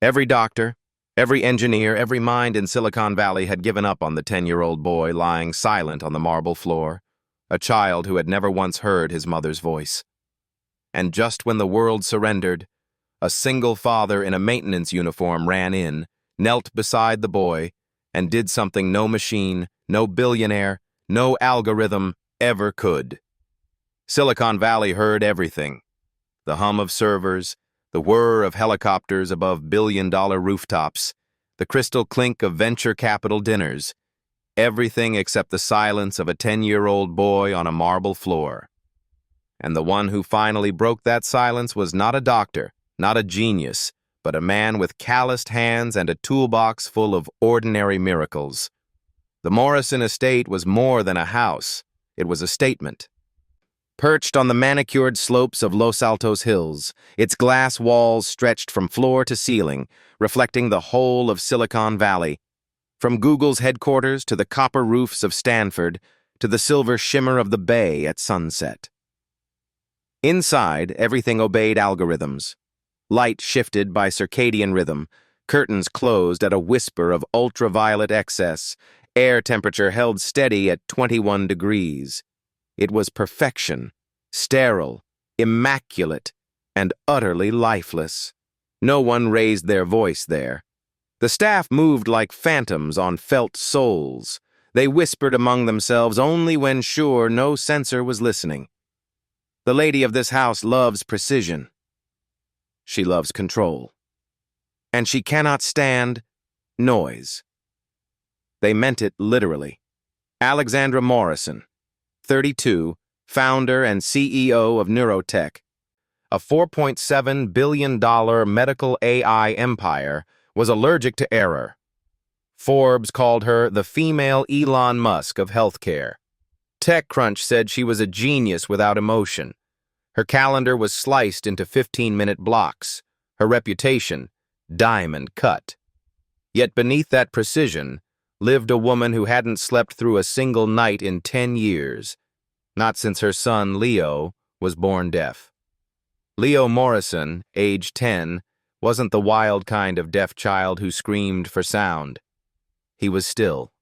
Every doctor, every engineer, every mind in Silicon Valley had given up on the 10-year-old boy lying silent on the marble floor, a child who had never once heard his mother's voice. And just when the world surrendered, a single father in a maintenance uniform ran in, knelt beside the boy, and did something no machine, no billionaire, no algorithm ever could. Silicon Valley heard everything. The hum of servers, the whir of helicopters above billion-dollar rooftops, the crystal clink of venture capital dinners, everything except the silence of a 10-year-old boy on a marble floor. And the one who finally broke that silence was not a doctor, not a genius, but a man with calloused hands and a toolbox full of ordinary miracles. The Morrison estate was more than a house. It was a statement. Perched on the manicured slopes of Los Altos Hills, its glass walls stretched from floor to ceiling, reflecting the whole of Silicon Valley, from Google's headquarters to the copper roofs of Stanford to the silver shimmer of the bay at sunset. Inside, everything obeyed algorithms. Light shifted by circadian rhythm, curtains closed at a whisper of ultraviolet excess, air temperature held steady at 21 degrees. It was perfection, sterile, immaculate, and utterly lifeless. No one raised their voice there. The staff moved like phantoms on felt soles. They whispered among themselves only when sure no censor was listening. The lady of this house loves precision. She loves control. And she cannot stand noise. They meant it literally. Alexandra Morrison, 32, founder and CEO of Neurotech, a $4.7 billion medical AI empire, was allergic to error. Forbes called her the female Elon Musk of healthcare. TechCrunch said she was a genius without emotion. Her calendar was sliced into 15-minute blocks. Her reputation, diamond cut. Yet beneath that precision lived a woman who hadn't slept through a single night in 10 years, not since her son, Leo, was born deaf. Leo Morrison, age 10, wasn't the wild kind of deaf child who screamed for sound. He was still.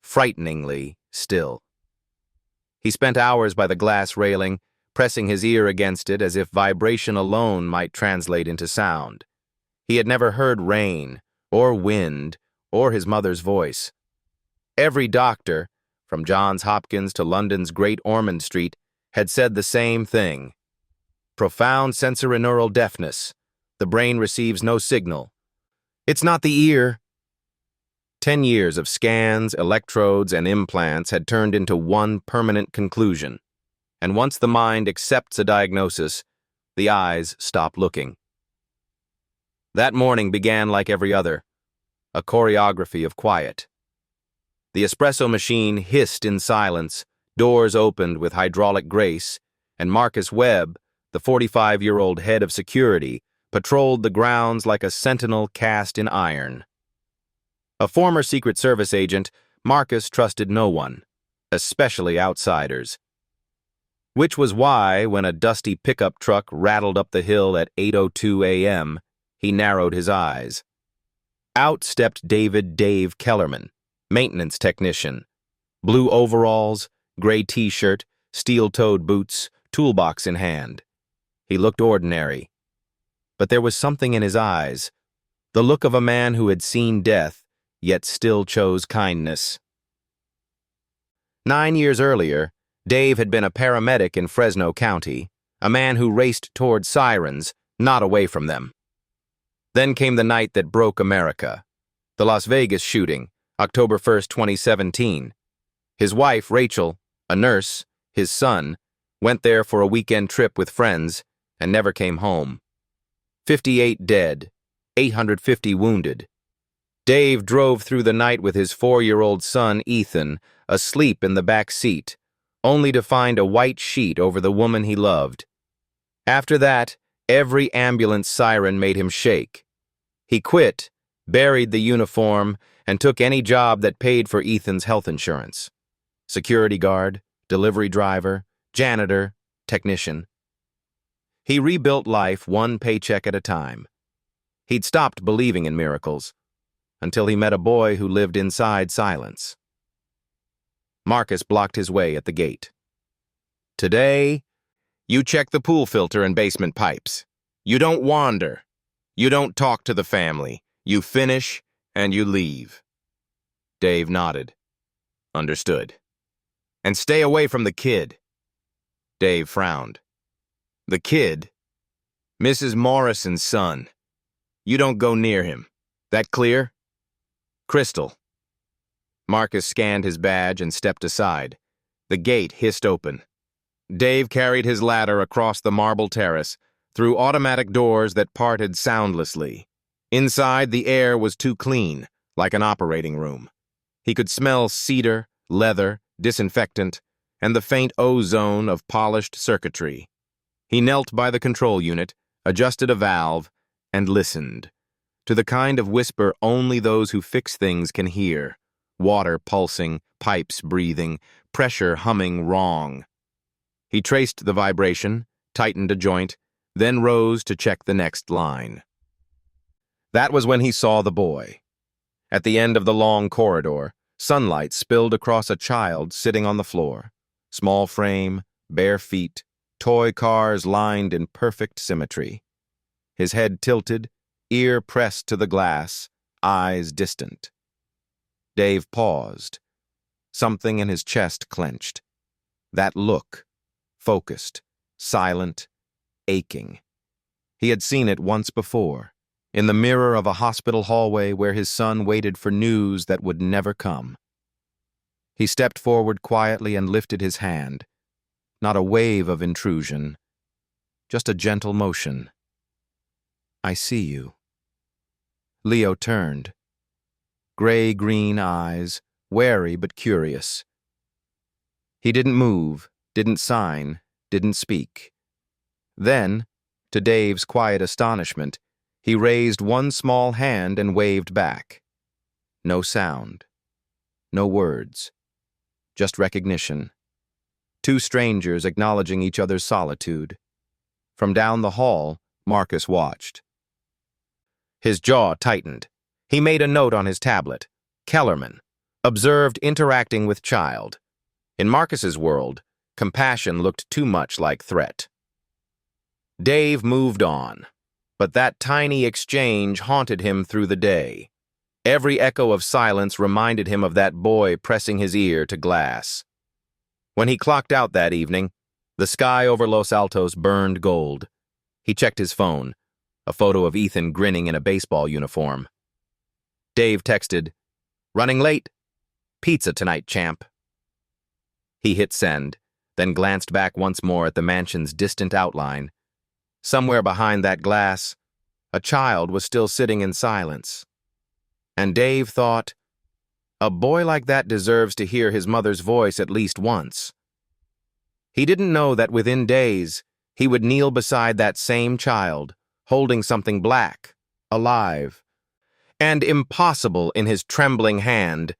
Frighteningly still. He spent hours by the glass railing, pressing his ear against it as if vibration alone might translate into sound. He had never heard rain, or wind, or his mother's voice. Every doctor, from Johns Hopkins to London's Great Ormond Street, had said the same thing. Profound sensorineural deafness. The brain receives no signal. It's not the ear. 10 years of scans, electrodes, and implants had turned into one permanent conclusion. And once the mind accepts a diagnosis, the eyes stop looking. That morning began like every other, a choreography of quiet. The espresso machine hissed in silence, doors opened with hydraulic grace, and Marcus Webb, the 45-year-old head of security, patrolled the grounds like a sentinel cast in iron. A former Secret Service agent, Marcus trusted no one, especially outsiders. Which was why, when a dusty pickup truck rattled up the hill at 8:02 a.m., he narrowed his eyes. Out stepped Dave Kellerman, maintenance technician. Blue overalls, gray t-shirt, steel-toed boots, toolbox in hand. He looked ordinary. But there was something in his eyes, the look of a man who had seen death, yet still chose kindness. 9 years earlier, Dave had been a paramedic in Fresno County, a man who raced toward sirens, not away from them. Then came the night that broke America, the Las Vegas shooting, October 1st, 2017. His wife, Rachel, a nurse, his son, went there for a weekend trip with friends and never came home. 58 dead, 850 wounded. Dave drove through the night with his 4-year-old son, Ethan, asleep in the back seat, only to find a white sheet over the woman he loved. After that, every ambulance siren made him shake. He quit, buried the uniform, and took any job that paid for Ethan's health insurance. Security guard, delivery driver, janitor, technician. He rebuilt life one paycheck at a time. He'd stopped believing in miracles until he met a boy who lived inside silence. Marcus blocked his way at the gate. Today, you check the pool filter and basement pipes. You don't wander. You don't talk to the family. You finish and you leave. Dave nodded. Understood. And stay away from the kid. Dave frowned. The kid? Mrs. Morrison's son. You don't go near him. That clear? Crystal. Marcus scanned his badge and stepped aside. The gate hissed open. Dave carried his ladder across the marble terrace, through automatic doors that parted soundlessly. Inside, the air was too clean, like an operating room. He could smell cedar, leather, disinfectant, and the faint ozone of polished circuitry. He knelt by the control unit, adjusted a valve, and listened to the kind of whisper only those who fix things can hear. Water pulsing, pipes breathing, pressure humming wrong. He traced the vibration, tightened a joint, then rose to check the next line. That was when he saw the boy. At the end of the long corridor, sunlight spilled across a child sitting on the floor. Small frame, bare feet, toy cars lined in perfect symmetry. His head tilted, ear pressed to the glass, eyes distant. Dave paused. Something in his chest clenched. That look, focused, silent, aching. He had seen it once before, in the mirror of a hospital hallway where his son waited for news that would never come. He stepped forward quietly and lifted his hand. Not a wave of intrusion, just a gentle motion. I see you. Leo turned. Gray-green eyes, wary but curious. He didn't move, didn't sign, didn't speak. Then, to Dave's quiet astonishment, he raised one small hand and waved back. No sound. No words. Just recognition. Two strangers acknowledging each other's solitude. From down the hall, Marcus watched. His jaw tightened. He made a note on his tablet. Kellerman. Observed interacting with child. In Marcus's world, compassion looked too much like threat. Dave moved on, but that tiny exchange haunted him through the day. Every echo of silence reminded him of that boy pressing his ear to glass. When he clocked out that evening, the sky over Los Altos burned gold. He checked his phone, a photo of Ethan grinning in a baseball uniform. Dave texted, "Running late. Pizza tonight, champ." He hit send, then glanced back once more at the mansion's distant outline. Somewhere behind that glass, a child was still sitting in silence. And Dave thought, a boy like that deserves to hear his mother's voice at least once. He didn't know that within days, he would kneel beside that same child, holding something black, alive, and impossible in his trembling hand,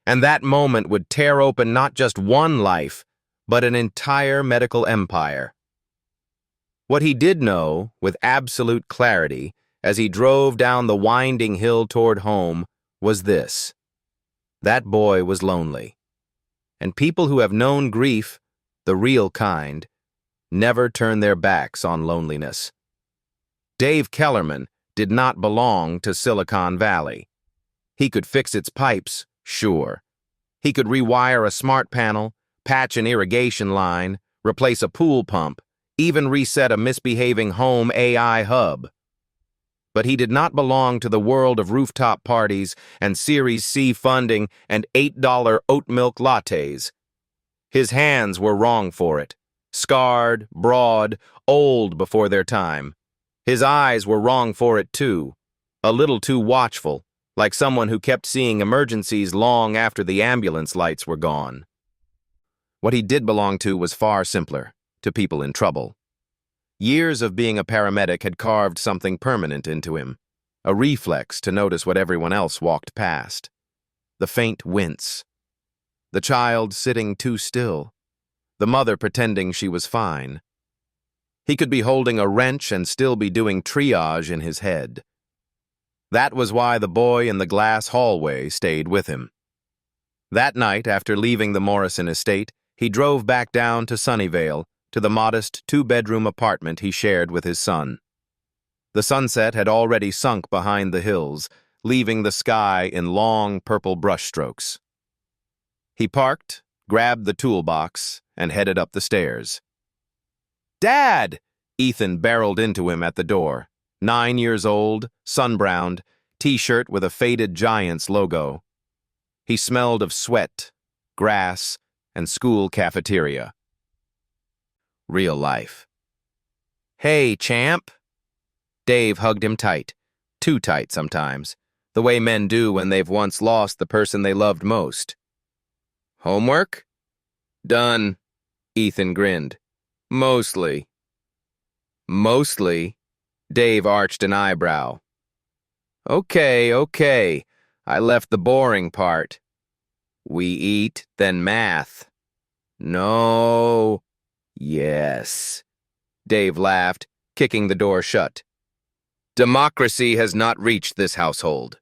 and that moment would tear open not just one life, but an entire medical empire. What he did know, with absolute clarity, as he drove down the winding hill toward home, was this. That boy was lonely. And people who have known grief, the real kind, never turn their backs on loneliness. Dave Kellerman did not belong to Silicon Valley. He could fix its pipes, sure. He could rewire a smart panel, patch an irrigation line, replace a pool pump, even reset a misbehaving home AI hub. But he did not belong to the world of rooftop parties and Series C funding and $8 oat milk lattes. His hands were wrong for it, scarred, broad, old before their time. His eyes were wrong for it too, a little too watchful, like someone who kept seeing emergencies long after the ambulance lights were gone. What he did belong to was far simpler, to people in trouble. Years of being a paramedic had carved something permanent into him, a reflex to notice what everyone else walked past. The faint wince. The child sitting too still. The mother pretending she was fine. He could be holding a wrench and still be doing triage in his head. That was why the boy in the glass hallway stayed with him. That night, after leaving the Morrison estate, he drove back down to Sunnyvale, to the modest two-bedroom apartment he shared with his son. The sunset had already sunk behind the hills, leaving the sky in long purple brushstrokes. He parked, grabbed the toolbox, and headed up the stairs. "Dad!" Ethan barreled into him at the door. 9 years old, sun-browned, T-shirt with a faded Giants logo. He smelled of sweat, grass, and school cafeteria. Real life. "Hey, champ." Dave hugged him tight, too tight sometimes, the way men do when they've once lost the person they loved most. "Homework?" "Done," Ethan grinned. "Mostly." "Mostly?" Dave arched an eyebrow. Okay, I left the boring part. We eat, then math." "No." "Yes." Dave laughed, kicking the door shut. Democracy has not reached this household.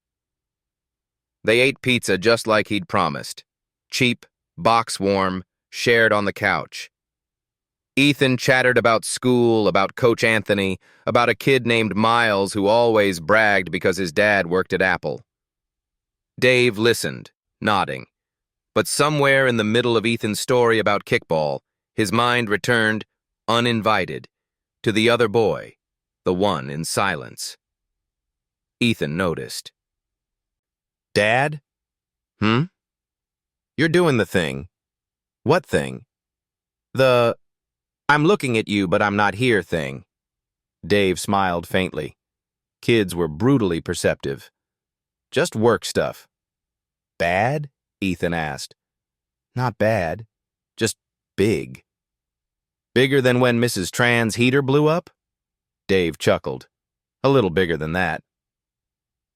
They ate pizza just like he'd promised. Cheap, box warm, shared on the couch. Ethan chattered about school, about Coach Anthony, about a kid named Miles who always bragged because his dad worked at Apple. Dave listened, nodding. But somewhere in the middle of Ethan's story about kickball, his mind returned, uninvited, to the other boy, the one in silence. Ethan noticed. "Dad? You're doing the thing." "What thing?" "The I'm looking at you but I'm not here thing." Dave smiled faintly. Kids were brutally perceptive. "Just work stuff." "Bad?" Ethan asked. "Not bad. Just big." "Bigger than when Mrs. Tran's heater blew up?" Dave chuckled. "A little bigger than that."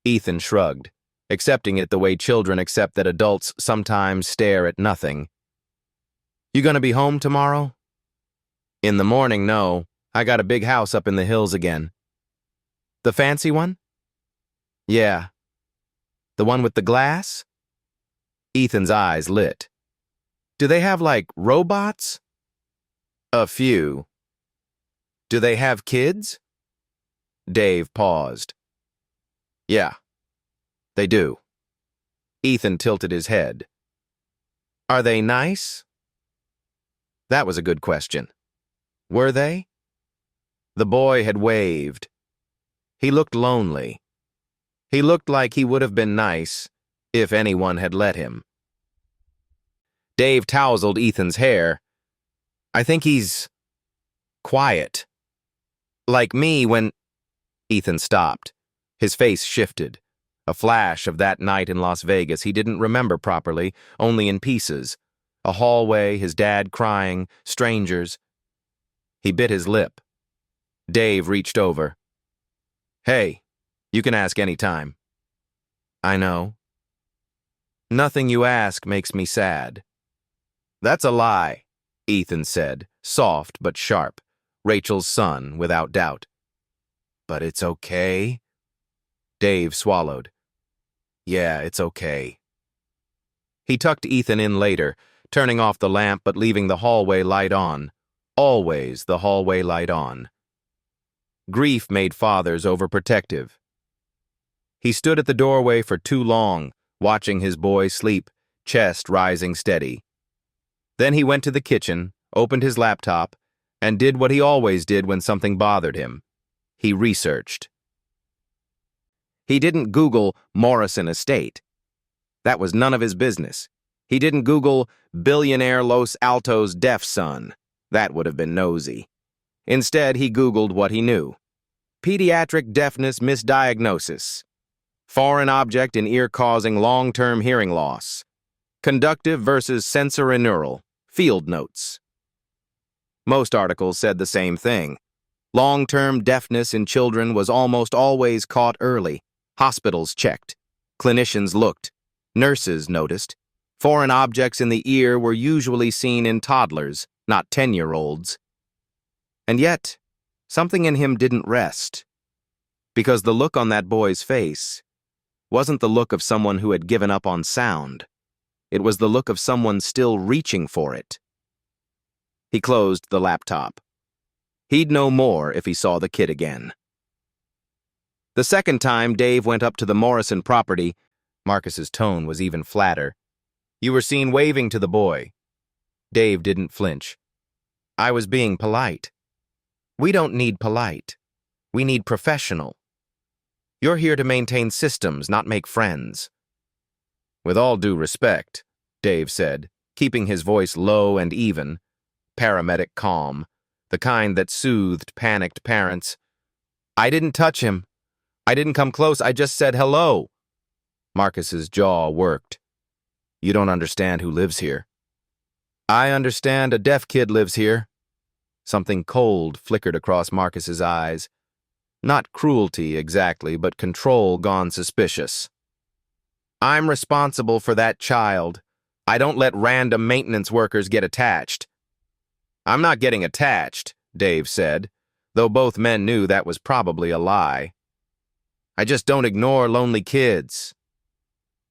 Ethan shrugged, accepting it the way children accept that adults sometimes stare at nothing. "You gonna be home tomorrow?" "In the morning, no. I got a big house up in the hills again." "The fancy one?" "Yeah." "The one with the glass?" Ethan's eyes lit. "Do they have, like, robots?" "A few." "Do they have kids?" Dave paused. "Yeah, they do." Ethan tilted his head. "Are they nice?" That was a good question. Were they? The boy had waved. He looked lonely. He looked like he would have been nice if anyone had let him. Dave tousled Ethan's hair. "I think he's quiet. Like me when—" Ethan stopped. His face shifted. A flash of that night in Las Vegas he didn't remember properly, only in pieces. A hallway, his dad crying, strangers. He bit his lip. Dave reached over. "Hey, you can ask any time." "I know." "Nothing you ask makes me sad." "That's a lie," Ethan said, soft but sharp. Rachel's son, without doubt. "But it's okay." Dave swallowed. "Yeah, it's okay." He tucked Ethan in later, turning off the lamp but leaving the hallway light on. Always the hallway light on. Grief made fathers overprotective. He stood at the doorway for too long, watching his boy sleep, chest rising steady. Then he went to the kitchen, opened his laptop, and did what he always did when something bothered him. He researched. He didn't Google Morrison Estate. That was none of his business. He didn't Google billionaire Los Altos deaf son. That would have been nosy. Instead, he Googled what he knew. Pediatric deafness misdiagnosis. Foreign object in ear causing long-term hearing loss. Conductive versus sensorineural. Field notes. Most articles said the same thing. Long-term deafness in children was almost always caught early. Hospitals checked. Clinicians looked. Nurses noticed. Foreign objects in the ear were usually seen in toddlers, not 10-year-olds. And yet, something in him didn't rest. because the look on that boy's face wasn't the look of someone who had given up on sound. It was the look of someone still reaching for it. He closed the laptop. He'd know more if he saw the kid again. The second time Dave went up to the Morrison property, Marcus's tone was even flatter. You were seen waving to the boy. Dave didn't flinch. I was being polite. We don't need polite. We need professional. You're here to maintain systems, not make friends. With all due respect, Dave said, keeping his voice low and even, paramedic calm, the kind that soothed panicked parents. I didn't touch him. I didn't come close. I just said hello. Marcus's jaw worked. You don't understand who lives here. I understand a deaf kid lives here. Something cold flickered across Marcus's eyes. Not cruelty exactly, but control gone suspicious. I'm responsible for that child. I don't let random maintenance workers get attached. I'm not getting attached, Dave said, though both men knew that was probably a lie. I just don't ignore lonely kids.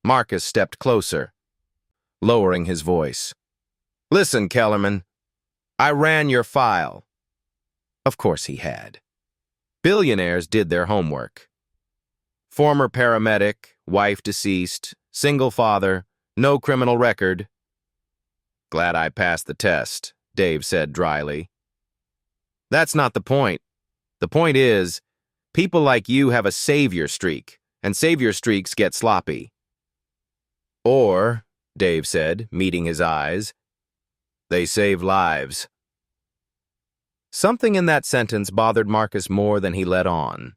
Marcus stepped closer, lowering his voice. Listen, Kellerman, I ran your file. Of course he had. Billionaires did their homework. Former paramedic, wife deceased, single father, no criminal record. Glad I passed the test, Dave said dryly. That's not the point. The point is, people like you have a savior streak, and savior streaks get sloppy. Or, Dave said, meeting his eyes, they save lives. Something in that sentence bothered Marcus more than he let on.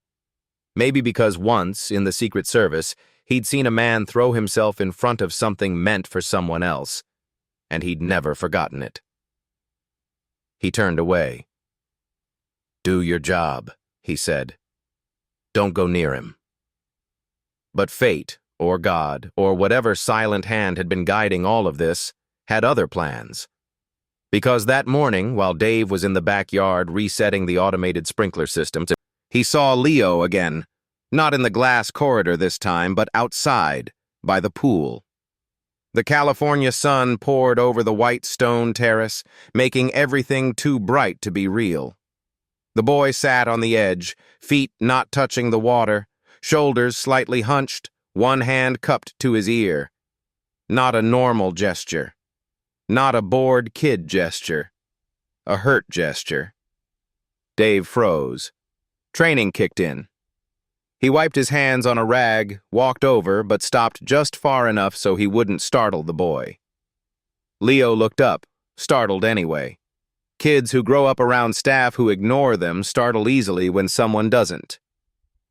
Maybe because once, in the Secret Service, he'd seen a man throw himself in front of something meant for someone else, and he'd never forgotten it. He turned away. Do your job, he said. Don't go near him. But fate, or God, or whatever silent hand had been guiding all of this, had other plans. Because that morning, while Dave was in the backyard resetting the automated sprinkler systems, he saw Leo again, not in the glass corridor this time, but outside, by the pool. The California sun poured over the white stone terrace, making everything too bright to be real. The boy sat on the edge, feet not touching the water, shoulders slightly hunched, one hand cupped to his ear. Not a normal gesture. Not a bored kid gesture. A hurt gesture. Dave froze. Training kicked in. He wiped his hands on a rag, walked over, but stopped just far enough so he wouldn't startle the boy. Leo looked up, startled anyway. Kids who grow up around staff who ignore them startle easily when someone doesn't.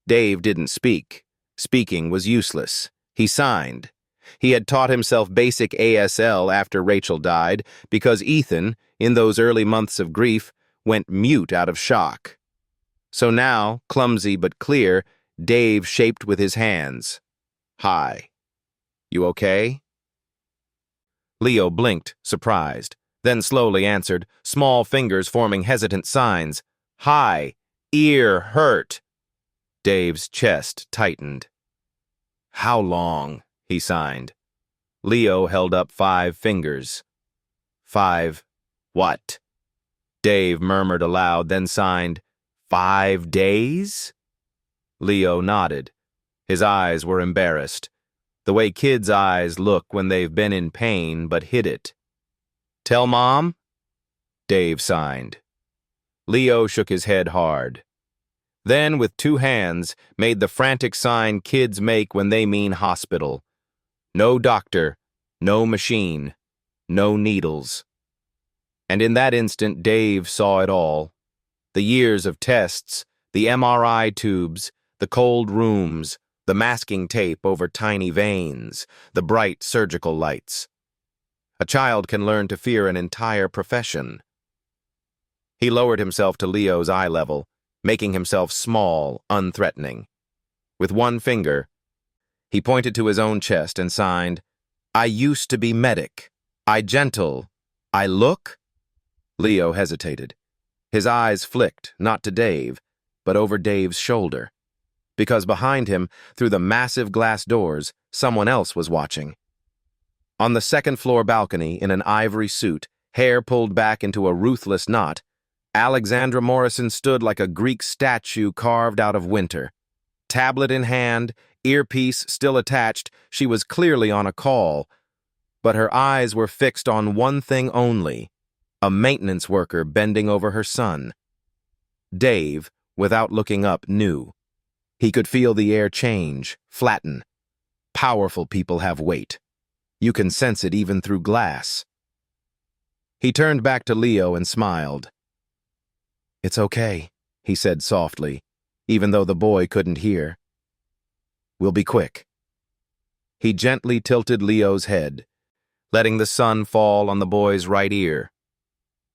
Dave didn't speak. Speaking was useless. He signed. He had taught himself basic ASL after Rachel died because Ethan, in those early months of grief, went mute out of shock. So now, clumsy but clear, Dave shaped with his hands. Hi. You okay? Leo blinked, surprised, then slowly answered, small fingers forming hesitant signs. Hi. Ear hurt. Dave's chest tightened. How long? He signed. Leo held up 5 fingers. 5 what? Dave murmured aloud, then signed, 5 days? Leo nodded. His eyes were embarrassed, the way kids' eyes look when they've been in pain but hid it. Tell Mom? Dave signed. Leo shook his head hard. Then, with 2 hands, made the frantic sign kids make when they mean hospital. No doctor, no machine, no needles. And in that instant, Dave saw it all. The years of tests, the MRI tubes, the cold rooms, the masking tape over tiny veins, the bright surgical lights. A child can learn to fear an entire profession. He lowered himself to Leo's eye level, making himself small, unthreatening. With one finger, he pointed to his own chest and signed, I used to be medic. I gentle. I look? Leo hesitated. His eyes flicked, not to Dave, but over Dave's shoulder. because behind him, through the massive glass doors, someone else was watching. On the second-floor balcony, in an ivory suit, hair pulled back into a ruthless knot, Alexandra Morrison stood like a Greek statue carved out of winter. Tablet in hand, earpiece still attached, she was clearly on a call, but her eyes were fixed on one thing only: a maintenance worker bending over her son. Dave, without looking up, knew. He could feel the air change, flatten. Powerful people have weight. You can sense it even through glass. He turned back to Leo and smiled. "It's okay," he said softly, even though the boy couldn't hear. "We'll be quick." He gently tilted Leo's head, letting the sun fall on the boy's right ear.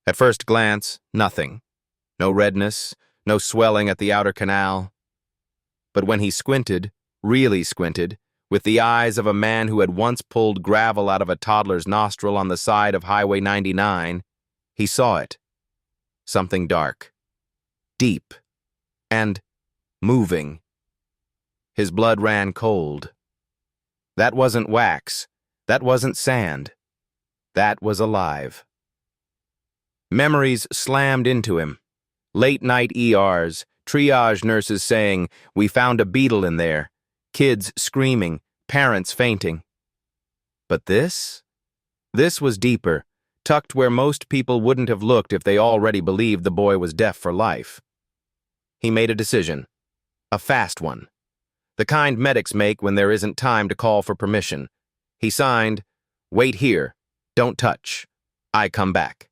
At first glance, nothing. No redness, no swelling at the outer canal. But when he squinted, really squinted, with the eyes of a man who had once pulled gravel out of a toddler's nostril on the side of Highway 99, he saw it. Something dark, deep, and moving. His blood ran cold. That wasn't wax. That wasn't sand. That was alive. Memories slammed into him. Late-night ERs, triage nurses saying, "We found a beetle in there," kids screaming, parents fainting. But this was deeper, tucked where most people wouldn't have looked if they already believed the boy was deaf for life. He made a decision. A fast one. The kind medics make when there isn't time to call for permission. He signed, "Wait here. Don't touch. I come back."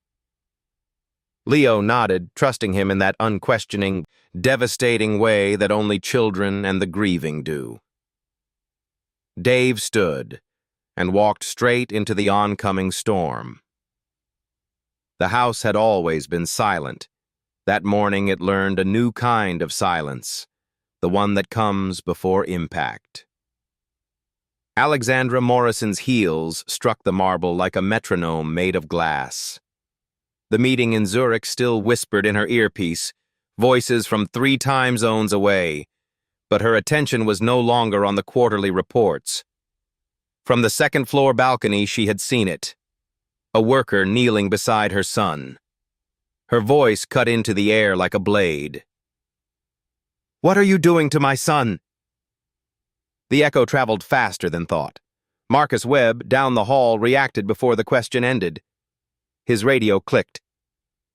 Leo nodded, trusting him in that unquestioning, devastating way that only children and the grieving do. Dave stood and walked straight into the oncoming storm. The house had always been silent. That morning it learned a new kind of silence, the one that comes before impact. Alexandra Morrison's heels struck the marble like a metronome made of glass. The meeting in Zurich still whispered in her earpiece, voices from 3 time zones away, but her attention was no longer on the quarterly reports. From the second-floor balcony she had seen it. A worker kneeling beside her son. Her voice cut into the air like a blade. "What are you doing to my son?" The echo traveled faster than thought. Marcus Webb, down the hall, reacted before the question ended. His radio clicked.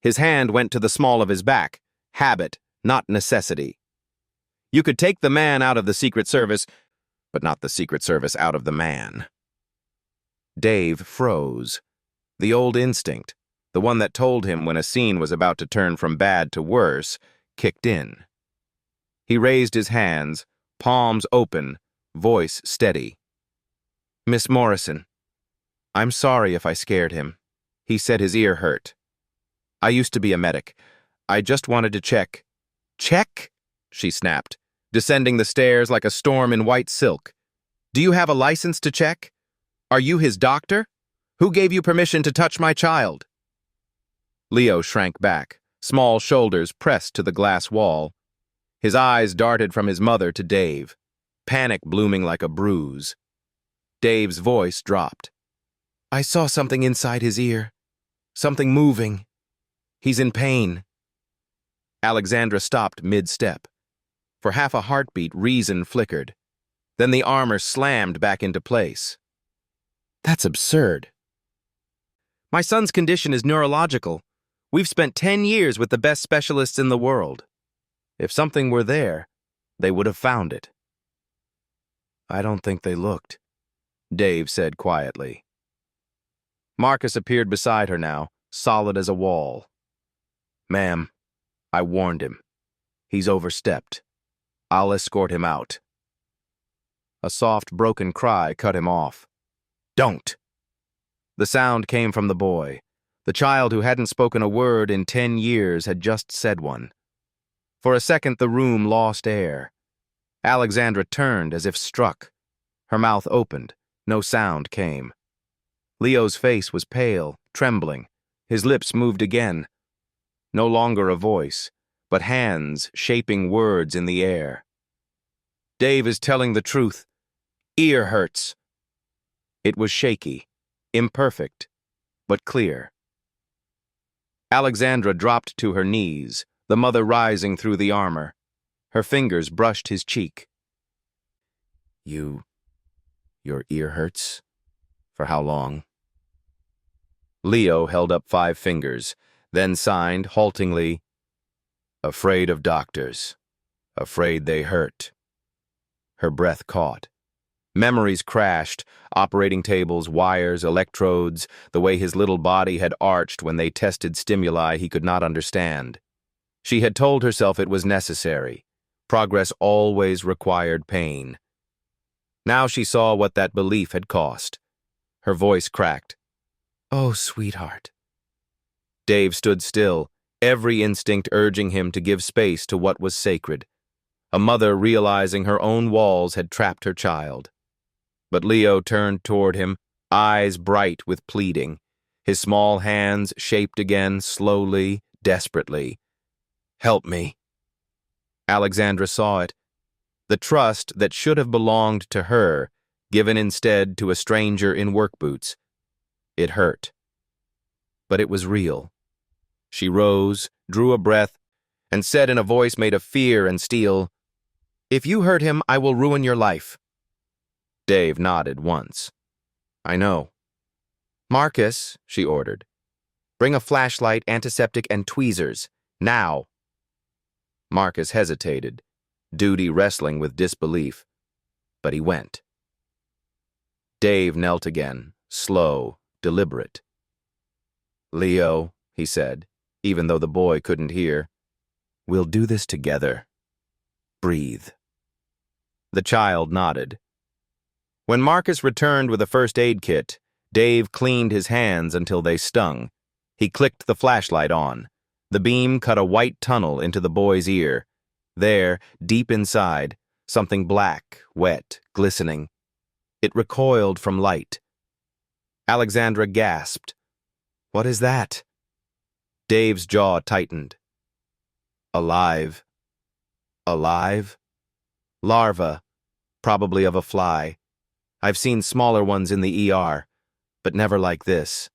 His hand went to the small of his back. Habit, not necessity. You could take the man out of the Secret Service, but not the Secret Service out of the man. Dave froze. The old instinct, the one that told him when a scene was about to turn from bad to worse, kicked in. He raised his hands, palms open, voice steady. "Miss Morrison, I'm sorry if I scared him." He said his ear hurt. "I used to be a medic. I just wanted to check." "Check?" she snapped, descending the stairs like a storm in white silk. "Do you have a license to check? Are you his doctor? Who gave you permission to touch my child?" Leo shrank back, small shoulders pressed to the glass wall. His eyes darted from his mother to Dave, panic blooming like a bruise. Dave's voice dropped. "I saw something inside his ear. Something moving. He's in pain." Alexandra stopped mid-step. For half a heartbeat, reason flickered. Then the armor slammed back into place. "That's absurd." "My son's condition is neurological. We've spent 10 years with the best specialists in the world. If something were there, they would have found it." "I don't think they looked," Dave said quietly. Marcus appeared beside her now, solid as a wall. "Ma'am, I warned him. He's overstepped. I'll escort him out." A soft, broken cry cut him off. "Don't!" The sound came from the boy. The child who hadn't spoken a word in 10 years had just said one. For a second, the room lost air. Alexandra turned as if struck. Her mouth opened. No sound came. Leo's face was pale, trembling. His lips moved again. No longer a voice, but hands shaping words in the air. Dave is telling the truth. Ear hurts. It was shaky, imperfect, but clear. Alexandra dropped to her knees, the mother rising through the armor. Her fingers brushed his cheek. Your ear hurts? For how long? Leo held up 5 fingers, then signed haltingly, "Afraid of doctors. Afraid they hurt." Her breath caught. Memories crashed, operating tables, wires, electrodes, the way his little body had arched when they tested stimuli he could not understand. She had told herself it was necessary. Progress always required pain. Now she saw what that belief had cost. Her voice cracked. "Oh, sweetheart." Dave stood still, every instinct urging him to give space to what was sacred. A mother realizing her own walls had trapped her child. But Leo turned toward him, eyes bright with pleading, his small hands shaped again slowly, desperately. "Help me." Alexandra saw it. The trust that should have belonged to her, given instead to a stranger in work boots. It hurt. But it was real. She rose, drew a breath, and said in a voice made of fear and steel, "If you hurt him, I will ruin your life." Dave nodded once. "I know." "Marcus," she ordered, "bring a flashlight, antiseptic, and tweezers. Now." Marcus hesitated, duty wrestling with disbelief, but he went. Dave knelt again, slow, deliberate. "Leo," he said, even though the boy couldn't hear, "we'll do this together. Breathe." The child nodded. When Marcus returned with a first aid kit, Dave cleaned his hands until they stung. He clicked the flashlight on. The beam cut a white tunnel into the boy's ear. There, deep inside, something black, wet, glistening. It recoiled from light. Alexandra gasped. "What is that?" Dave's jaw tightened. "Alive." "Alive?" "Larva, probably of a fly. I've seen smaller ones in the ER, but never like this."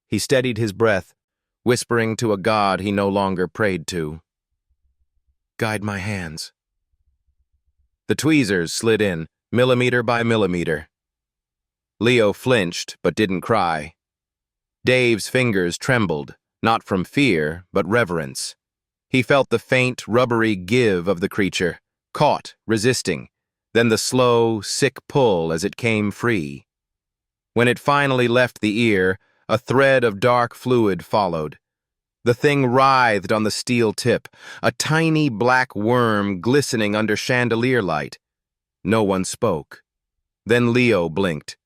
He steadied his breath, whispering to a god he no longer prayed to. "Guide my hands." The tweezers slid in, millimeter by millimeter. Leo flinched, but didn't cry. Dave's fingers trembled, not from fear, but reverence. He felt the faint, rubbery give of the creature, caught, resisting, then the slow, sick pull as it came free. When it finally left the ear, a thread of dark fluid followed. The thing writhed on the steel tip, a tiny black worm glistening under chandelier light. No one spoke. Then Leo blinked.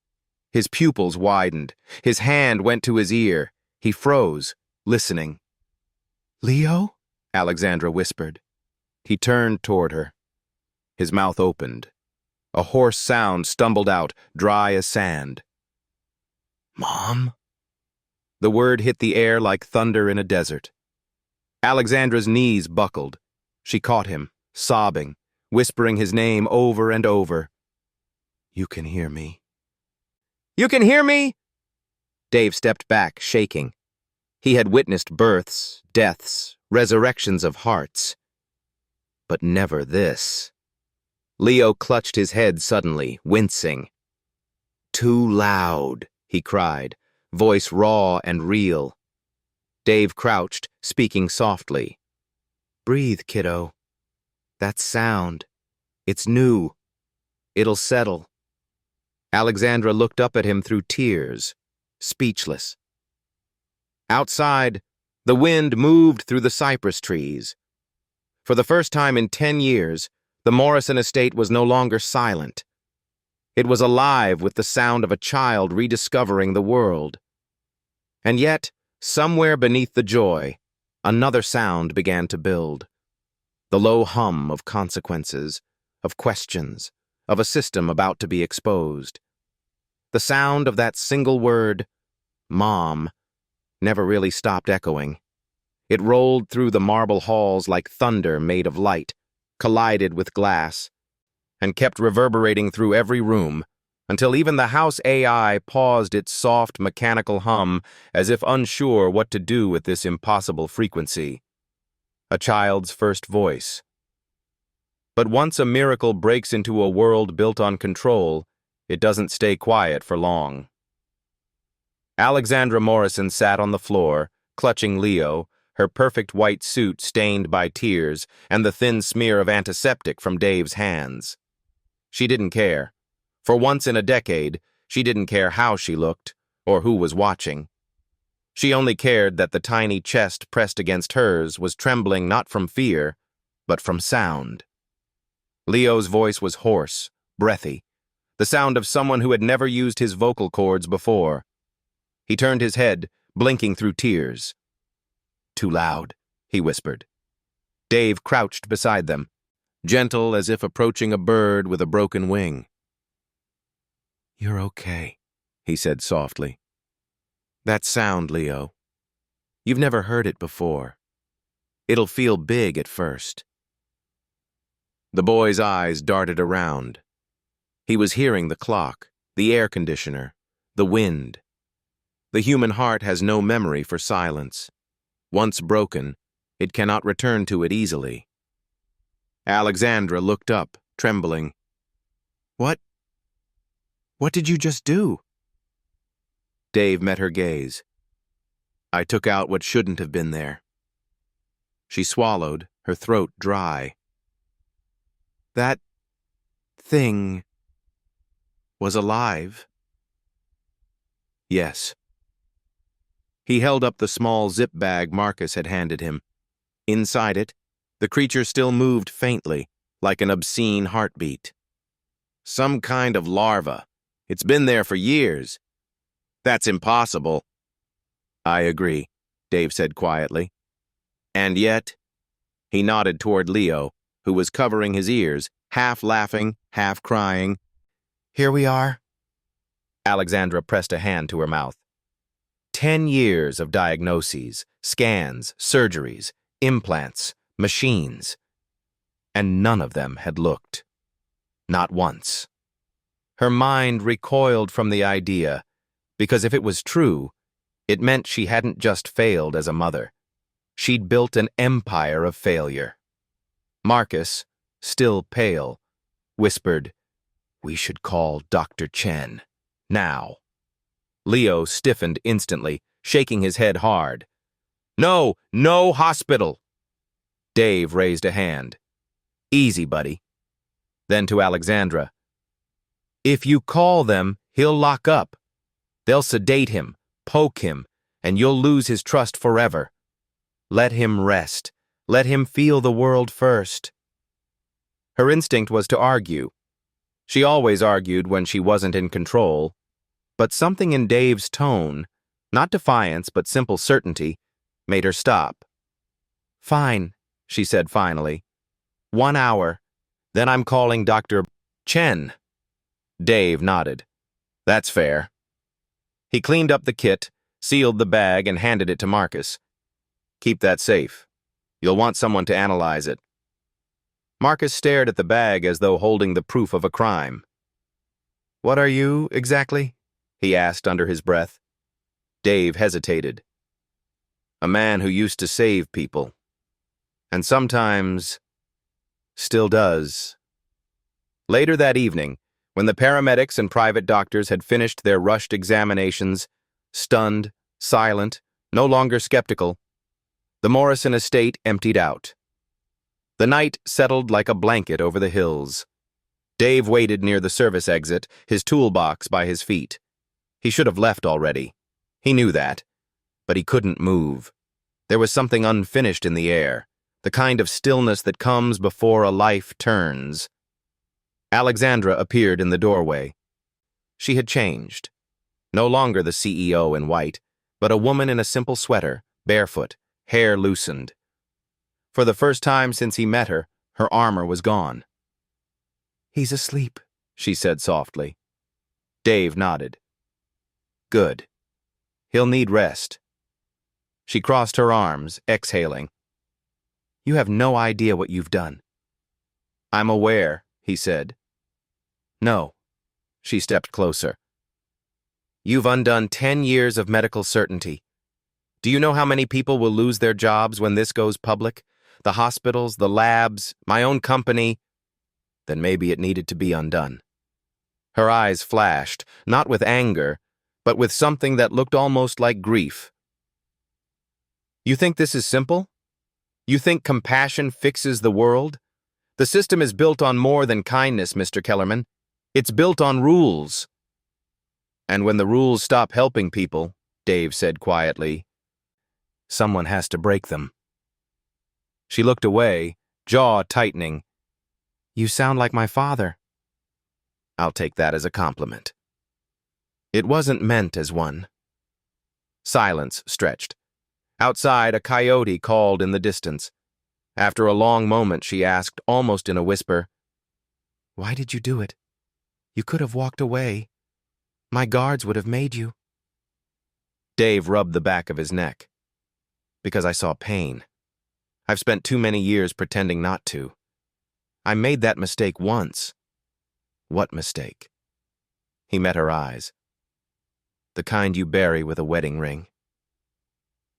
His pupils widened. His hand went to his ear. He froze, listening. "Leo?" Alexandra whispered. He turned toward her. His mouth opened. A hoarse sound stumbled out, dry as sand. "Mom?" The word hit the air like thunder in a desert. Alexandra's knees buckled. She caught him, sobbing, whispering his name over and over. "You can hear me." "You can hear me?" Dave stepped back, shaking. He had witnessed births, deaths, resurrections of hearts. But never this. Leo clutched his head suddenly, wincing. "Too loud," he cried, voice raw and real. Dave crouched, speaking softly. "Breathe, kiddo. That sound. It's new. It'll settle." Alexandra looked up at him through tears, speechless. Outside, the wind moved through the cypress trees. For the first time in 10 years, the Morrison estate was no longer silent. It was alive with the sound of a child rediscovering the world. And yet, somewhere beneath the joy, another sound began to build. The low hum of consequences, of questions, of a system about to be exposed. The sound of that single word, Mom, never really stopped echoing. It rolled through the marble halls like thunder made of light, collided with glass, and kept reverberating through every room, until even the house AI paused its soft, mechanical hum as if unsure what to do with this impossible frequency. A child's first voice. But once a miracle breaks into a world built on control, it doesn't stay quiet for long. Alexandra Morrison sat on the floor, clutching Leo, her perfect white suit stained by tears and the thin smear of antiseptic from Dave's hands. She didn't care. For once in a decade, she didn't care how she looked or who was watching. She only cared that the tiny chest pressed against hers was trembling not from fear, but from sound. Leo's voice was hoarse, breathy, the sound of someone who had never used his vocal cords before. He turned his head, blinking through tears. "Too loud," he whispered. Dave crouched beside them, gentle as if approaching a bird with a broken wing. "You're okay," he said softly. "That sound, Leo. You've never heard it before. It'll feel big at first." The boy's eyes darted around. He was hearing the clock, the air conditioner, the wind. The human heart has no memory for silence. Once broken, it cannot return to it easily. Alexandra looked up, trembling. What did you just do?" Dave met her gaze. "I took out what shouldn't have been there." She swallowed, her throat dry. "That thing was alive?" "Yes." He held up the small zip bag Marcus had handed him. Inside it, the creature still moved faintly, like an obscene heartbeat. "Some kind of larva. It's been there for years." "That's impossible." "I agree," Dave said quietly. "And yet," he nodded toward Leo, who was covering his ears, half laughing, half crying. "Here we are." Alexandra pressed a hand to her mouth. 10 years of diagnoses, scans, surgeries, implants, machines. And none of them had looked. Not once. Her mind recoiled from the idea, because if it was true, it meant she hadn't just failed as a mother. She'd built an empire of failure. Marcus, still pale, whispered, "We should call Dr. Chen. Now." Leo stiffened instantly, shaking his head hard. "No, no hospital!" Dave raised a hand. "Easy, buddy." Then to Alexandra, "If you call them, he'll lock up. They'll sedate him, poke him, and you'll lose his trust forever. Let him rest. Let him feel the world first." Her instinct was to argue. She always argued when she wasn't in control. But something in Dave's tone, not defiance but simple certainty, made her stop. "Fine," she said finally. 1 hour. Then I'm calling Dr. Chen." Dave nodded. "That's fair." He cleaned up the kit, sealed the bag, and handed it to Marcus. "Keep that safe. You'll want someone to analyze it." Marcus stared at the bag as though holding the proof of a crime. "What are you, exactly?" he asked under his breath. Dave hesitated. "A man who used to save people. And sometimes still does." Later that evening, when the paramedics and private doctors had finished their rushed examinations, stunned, silent, no longer skeptical, the Morrison estate emptied out. The night settled like a blanket over the hills. Dave waited near the service exit, his toolbox by his feet. He should have left already. He knew that. But he couldn't move. There was something unfinished in the air, the kind of stillness that comes before a life turns. Alexandra appeared in the doorway. She had changed. No longer the CEO in white, but a woman in a simple sweater, barefoot, hair loosened. For the first time since he met her, her armor was gone. "He's asleep," she said softly. Dave nodded. "Good. He'll need rest." She crossed her arms, exhaling. "You have no idea what you've done." "I'm aware," he said. No. She stepped closer. You've undone 10 years of medical certainty. Do you know how many people will lose their jobs when this goes public? The hospitals, the labs, my own company. Then maybe it needed to be undone. Her eyes flashed, not with anger, but with something that looked almost like grief. You think this is simple? You think compassion fixes the world? The system is built on more than kindness, Mr. Kellerman. It's built on rules. And when the rules stop helping people, Dave said quietly, someone has to break them. She looked away, jaw tightening. You sound like my father. I'll take that as a compliment. It wasn't meant as one. Silence stretched. Outside, a coyote called in the distance. After a long moment, she asked, almost in a whisper, Why did you do it? You could have walked away. My guards would have made you. Dave rubbed the back of his neck. Because I saw pain. I've spent too many years pretending not to. I made that mistake once. What mistake? He met her eyes. The kind you bury with a wedding ring.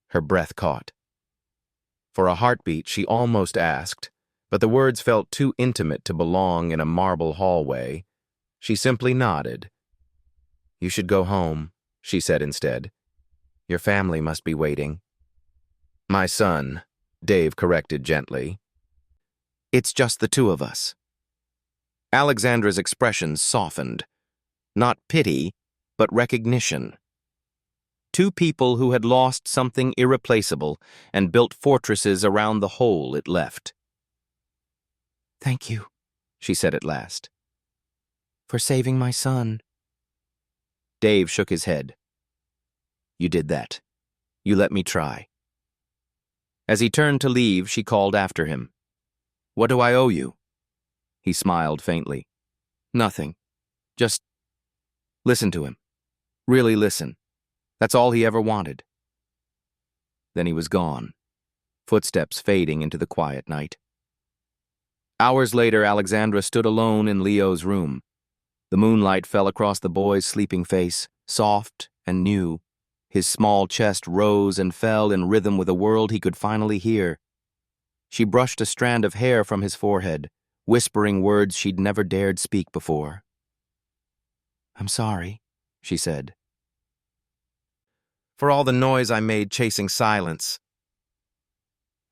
Her breath caught. For a heartbeat, she almost asked, but the words felt too intimate to belong in a marble hallway. She simply nodded. You should go home, she said instead. Your family must be waiting. My son, Dave corrected gently. It's just the two of us. Alexandra's expression softened. Not pity, but recognition. Two people who had lost something irreplaceable and built fortresses around the hole it left. Thank you, she said at last, for saving my son. Dave shook his head. You did that. You let me try. As he turned to leave, she called after him. What do I owe you? He smiled faintly. Nothing. Just listen to him. Really listen. That's all he ever wanted. Then he was gone, footsteps fading into the quiet night. Hours later, Alexandra stood alone in Leo's room. The moonlight fell across the boy's sleeping face, soft and new. His small chest rose and fell in rhythm with a world he could finally hear. She brushed a strand of hair from his forehead, whispering words she'd never dared speak before. I'm sorry, she said. For all the noise I made chasing silence.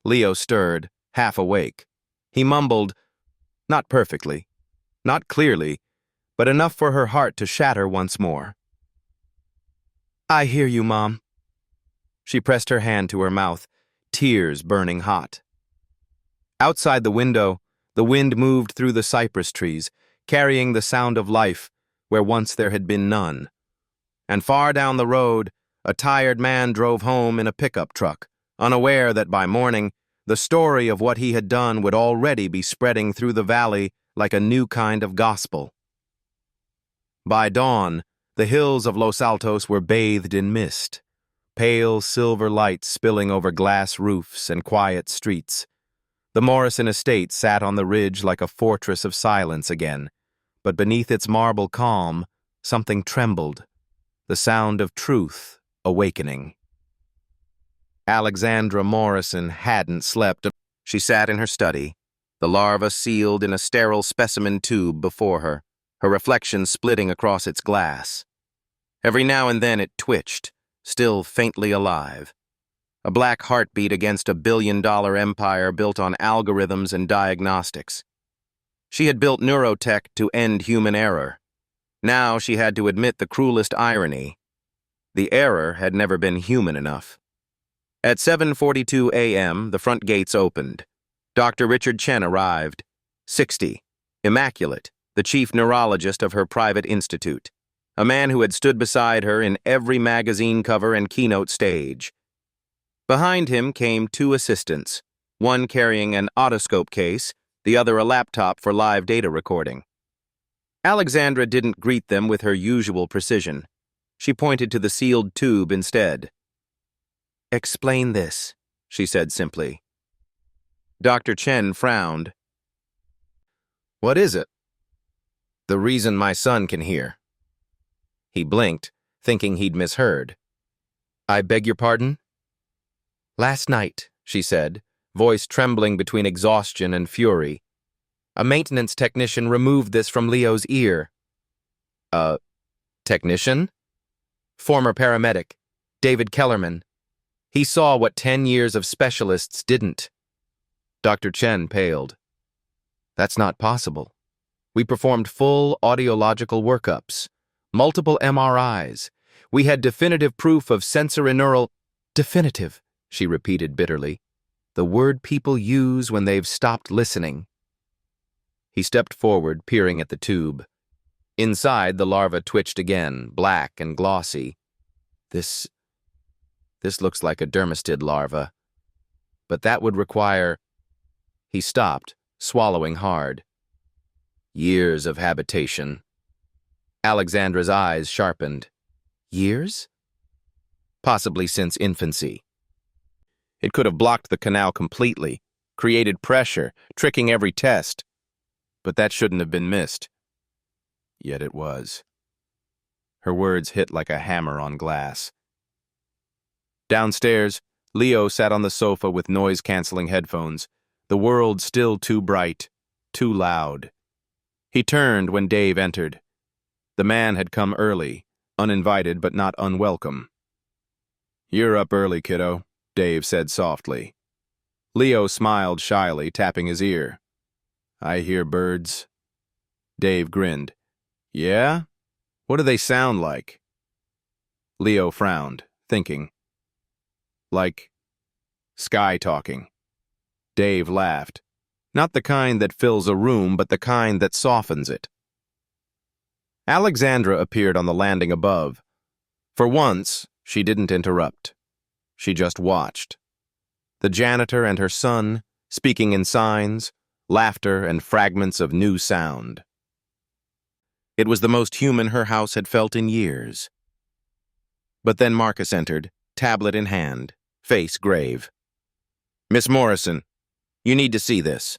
Leo stirred, half awake. He mumbled, not perfectly, not clearly, but enough for her heart to shatter once more. I hear you, Mom. She pressed her hand to her mouth, tears burning hot. Outside the window, the wind moved through the cypress trees, carrying the sound of life where once there had been none. And far down the road, a tired man drove home in a pickup truck, unaware that by morning, the story of what he had done would already be spreading through the valley like a new kind of gospel. By dawn, the hills of Los Altos were bathed in mist, pale silver light spilling over glass roofs and quiet streets. The Morrison estate sat on the ridge like a fortress of silence again, but beneath its marble calm, something trembled, the sound of truth awakening. Alexandra Morrison hadn't slept. She sat in her study, the larva sealed in a sterile specimen tube before her, her reflection splitting across its glass. Every now and then it twitched, still faintly alive. A black heartbeat against a billion-dollar empire built on algorithms and diagnostics. She had built neurotech to end human error. Now she had to admit the cruelest irony. The error had never been human enough. At 7:42 a.m., the front gates opened. Dr. Richard Chen arrived, 60, immaculate, the chief neurologist of her private institute, a man who had stood beside her in every magazine cover and keynote stage. Behind him came two assistants, one carrying an otoscope case, the other a laptop for live data recording. Alexandra didn't greet them with her usual precision. She pointed to the sealed tube instead. Explain this, she said simply. Dr. Chen frowned. What is it? The reason my son can hear. He blinked, thinking he'd misheard. I beg your pardon? Last night, she said, voice trembling between exhaustion and fury. A maintenance technician removed this from Leo's ear. A technician? Former paramedic, David Kellerman. He saw what 10 years of specialists didn't. Dr. Chen paled. That's not possible. We performed full audiological workups, multiple MRIs. We had definitive proof of sensorineural... Definitive, she repeated bitterly. The word people use when they've stopped listening. He stepped forward, peering at the tube. Inside, the larva twitched again, black and glossy. This looks like a dermestid larva. But that would require... He stopped, swallowing hard. Years of habitation. Alexandra's eyes sharpened. Years? Possibly since infancy. It could have blocked the canal completely, created pressure, tricking every test. But that shouldn't have been missed. Yet it was. Her words hit like a hammer on glass. Downstairs, Leo sat on the sofa with noise-canceling headphones, the world still too bright, too loud. He turned when Dave entered. The man had come early, uninvited but not unwelcome. You're up early, kiddo, Dave said softly. Leo smiled shyly, tapping his ear. I hear birds. Dave grinned. Yeah? What do they sound like? Leo frowned, thinking. Like sky talking. Dave laughed. Not the kind that fills a room, but the kind that softens it. Alexandra appeared on the landing above. For once, she didn't interrupt. She just watched. The janitor and her son, speaking in signs, laughter and fragments of new sound. It was the most human her house had felt in years. But then Marcus entered, tablet in hand, face grave. Miss Morrison, you need to see this.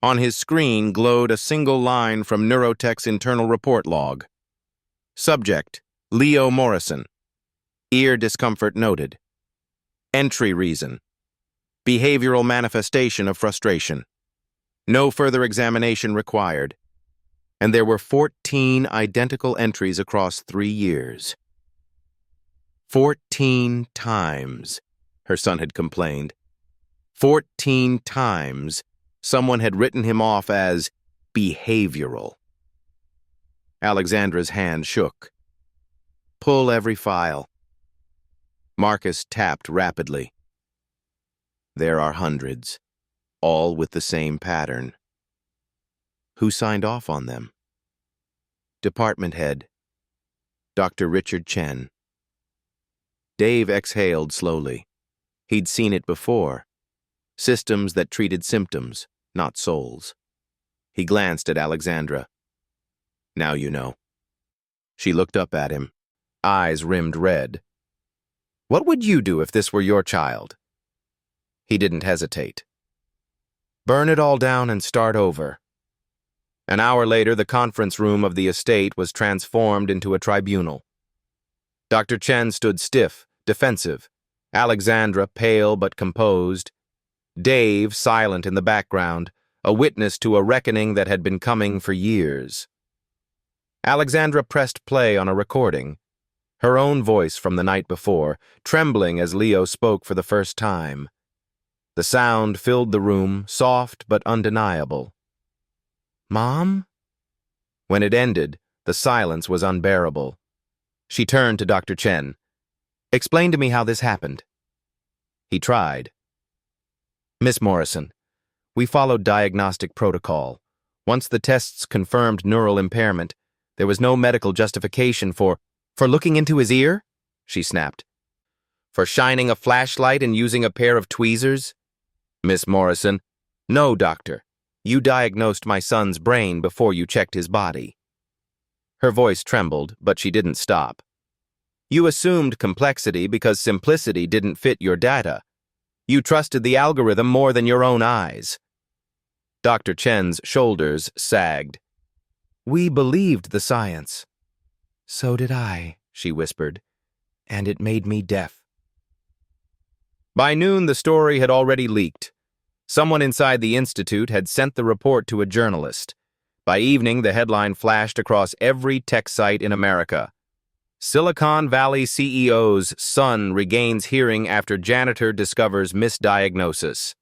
On his screen glowed a single line from Neurotech's internal report log. Subject, Leo Morrison. Ear discomfort noted. Entry reason. Behavioral manifestation of frustration. No further examination required. And there were 14 identical entries across 3 years. 14 times, her son had complained. 14 times, someone had written him off as behavioral. Alexandra's hand shook. Pull every file. Marcus tapped rapidly. There are hundreds, all with the same pattern. Who signed off on them? Department head, Dr. Richard Chen. Dave exhaled slowly. He'd seen it before. Systems that treated symptoms, not souls. He glanced at Alexandra. Now you know. She looked up at him, eyes rimmed red. What would you do if this were your child? He didn't hesitate. Burn it all down and start over. An hour later, the conference room of the estate was transformed into a tribunal. Dr. Chen stood stiff, defensive. Alexandra, pale but composed. Dave, silent in the background, a witness to a reckoning that had been coming for years. Alexandra pressed play on a recording, her own voice from the night before, trembling as Leo spoke for the first time. The sound filled the room, soft but undeniable. Mom? When it ended, the silence was unbearable. She turned to Dr. Chen. Explain to me how this happened. He tried. Miss Morrison, we followed diagnostic protocol. Once the tests confirmed neural impairment, there was no medical justification for looking into his ear? She snapped. For shining a flashlight and using a pair of tweezers? Miss Morrison, no, doctor. You diagnosed my son's brain before you checked his body. Her voice trembled, but she didn't stop. You assumed complexity because simplicity didn't fit your data. You trusted the algorithm more than your own eyes. Dr. Chen's shoulders sagged. We believed the science. So did I, she whispered, and it made me deaf. By noon, the story had already leaked. Someone inside the institute had sent the report to a journalist. By evening, the headline flashed across every tech site in America. Silicon Valley CEO's son regains hearing after janitor discovers misdiagnosis.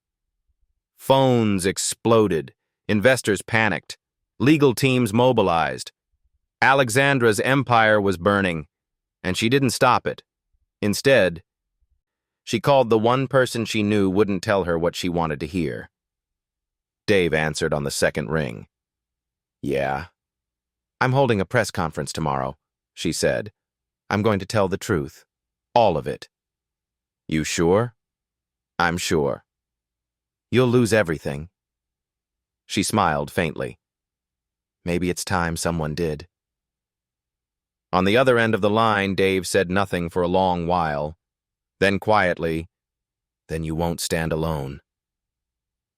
Phones exploded. Investors panicked. Legal teams mobilized. Alexandra's empire was burning, and she didn't stop it. Instead, she called the one person she knew wouldn't tell her what she wanted to hear. Dave answered on the second ring. Yeah. I'm holding a press conference tomorrow, she said. I'm going to tell the truth. All of it. You sure? I'm sure. You'll lose everything. She smiled faintly. Maybe it's time someone did. On the other end of the line, Dave said nothing for a long while. Then quietly, then you won't stand alone.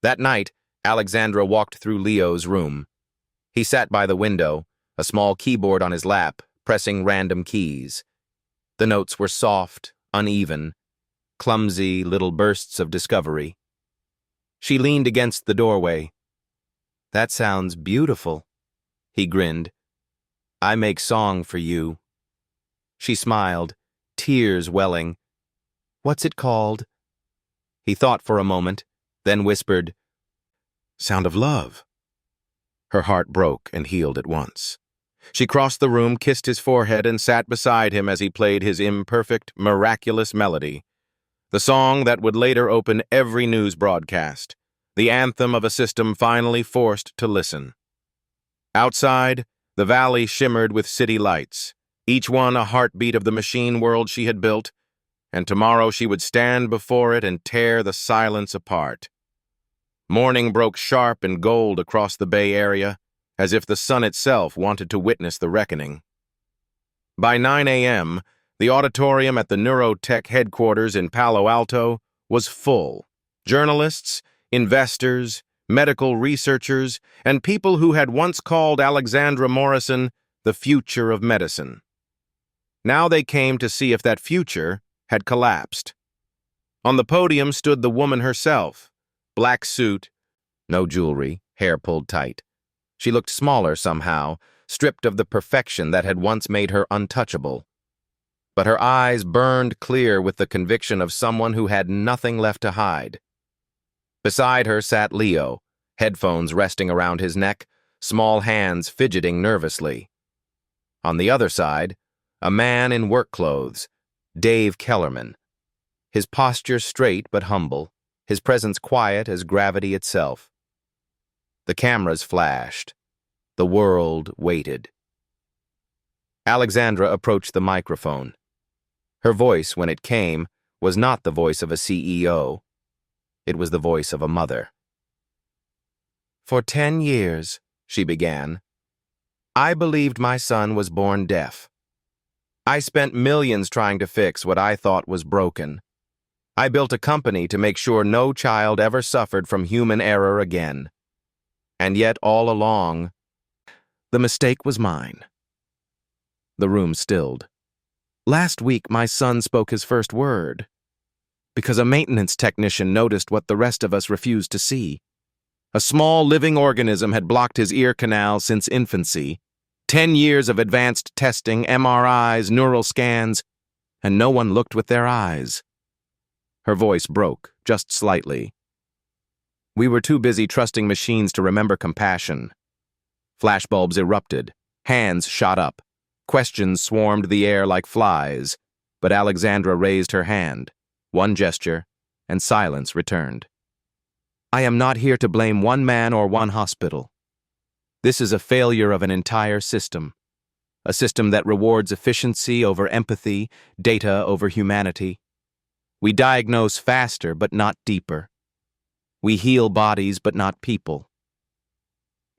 That night, Alexandra walked through Leo's room. He sat by the window, a small keyboard on his lap, pressing random keys. The notes were soft, uneven, clumsy little bursts of discovery. She leaned against the doorway. That sounds beautiful, he grinned. I make song for you. She smiled, tears welling. What's it called? He thought for a moment, then whispered, Sound of Love. Her heart broke and healed at once. She crossed the room, kissed his forehead, and sat beside him as he played his imperfect, miraculous melody. The song that would later open every news broadcast. The anthem of a system finally forced to listen. Outside, the valley shimmered with city lights, each one a heartbeat of the machine world she had built, and tomorrow she would stand before it and tear the silence apart. Morning broke sharp and gold across the Bay Area, as if the sun itself wanted to witness the reckoning. By 9 a.m., the auditorium at the Neurotech headquarters in Palo Alto was full. Journalists, investors, medical researchers, and people who had once called Alexandra Morrison the future of medicine. Now they came to see if that future had collapsed. On the podium stood the woman herself, black suit, no jewelry, hair pulled tight. She looked smaller somehow, stripped of the perfection that had once made her untouchable. But her eyes burned clear with the conviction of someone who had nothing left to hide. Beside her sat Leo, headphones resting around his neck, small hands fidgeting nervously. On the other side, a man in work clothes, Dave Kellerman. His posture straight but humble, his presence quiet as gravity itself. The cameras flashed. The world waited. Alexandra approached the microphone. Her voice, when it came, was not the voice of a CEO. It was the voice of a mother. For 10 years, she began, I believed my son was born deaf. I spent millions trying to fix what I thought was broken. I built a company to make sure no child ever suffered from human error again. And yet, all along, the mistake was mine. The room stilled. Last week, my son spoke his first word, because a maintenance technician noticed what the rest of us refused to see. A small living organism had blocked his ear canal since infancy. 10 years of advanced testing, MRIs, neural scans, and no one looked with their eyes. Her voice broke, just slightly. We were too busy trusting machines to remember compassion. Flashbulbs erupted. Hands shot up. Questions swarmed the air like flies, but Alexandra raised her hand. One gesture, and silence returned. I am not here to blame one man or one hospital. This is a failure of an entire system. A system that rewards efficiency over empathy, data over humanity. We diagnose faster but not deeper. We heal bodies but not people.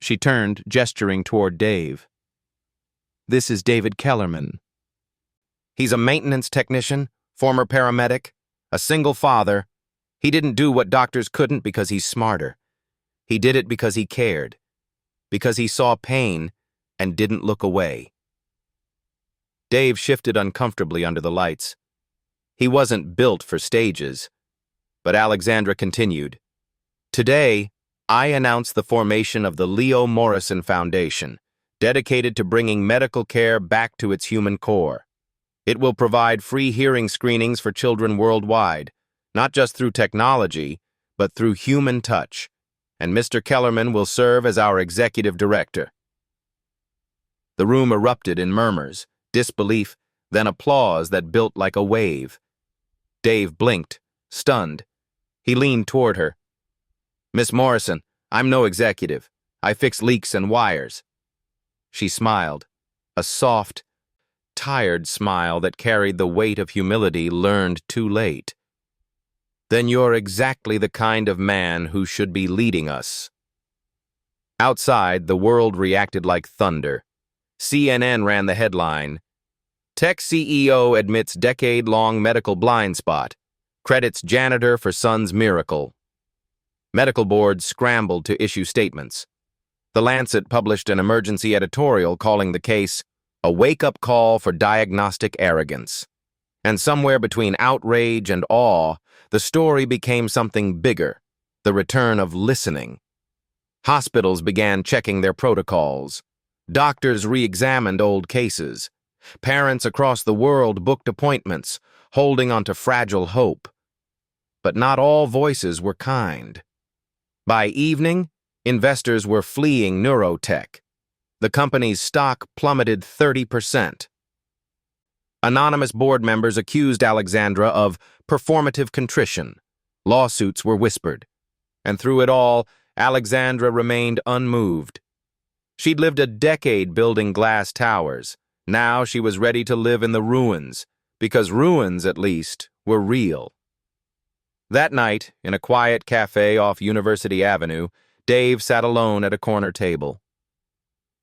She turned, gesturing toward Dave. This is David Kellerman. He's a maintenance technician, former paramedic, a single father. He didn't do what doctors couldn't because he's smarter. He did it because he cared. Because he saw pain and didn't look away. Dave shifted uncomfortably under the lights. He wasn't built for stages. But Alexandra continued, "Today, I announce the formation of the Leo Morrison Foundation, dedicated to bringing medical care back to its human core. It will provide free hearing screenings for children worldwide, not just through technology, but through human touch, and Mr. Kellerman will serve as our executive director." The room erupted in murmurs, disbelief, then applause that built like a wave. Dave blinked, stunned. He leaned toward her. "Miss Morrison, I'm no executive. I fix leaks and wires." She smiled, a soft, tired smile that carried the weight of humility learned too late. "Then you're exactly the kind of man who should be leading us." Outside, the world reacted like thunder. CNN ran the headline, "Tech CEO admits decade-long medical blind spot, credits janitor for son's miracle." Medical boards scrambled to issue statements. The Lancet published an emergency editorial calling the case a wake-up call for diagnostic arrogance. And somewhere between outrage and awe, the story became something bigger, the return of listening. Hospitals began checking their protocols. Doctors re-examined old cases. Parents across the world booked appointments, holding onto fragile hope. But not all voices were kind. By evening, investors were fleeing neurotech. The company's stock plummeted 30%. Anonymous board members accused Alexandra of performative contrition. Lawsuits were whispered. And through it all, Alexandra remained unmoved. She'd lived a decade building glass towers. Now she was ready to live in the ruins, because ruins, at least, were real. That night, in a quiet cafe off University Avenue, Dave sat alone at a corner table.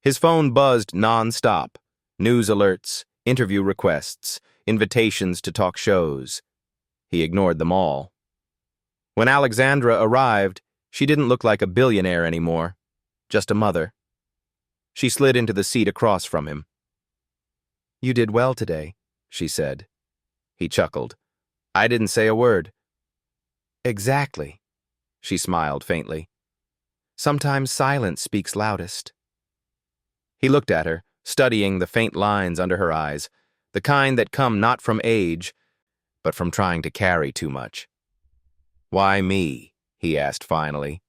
His phone buzzed non-stop, news alerts, interview requests, invitations to talk shows. He ignored them all. When Alexandra arrived, she didn't look like a billionaire anymore, just a mother. She slid into the seat across from him. "You did well today," she said. He chuckled. "I didn't say a word." "Exactly," she smiled faintly. "Sometimes silence speaks loudest." He looked at her, studying the faint lines under her eyes, the kind that come not from age, but from trying to carry too much. "Why me?" he asked finally.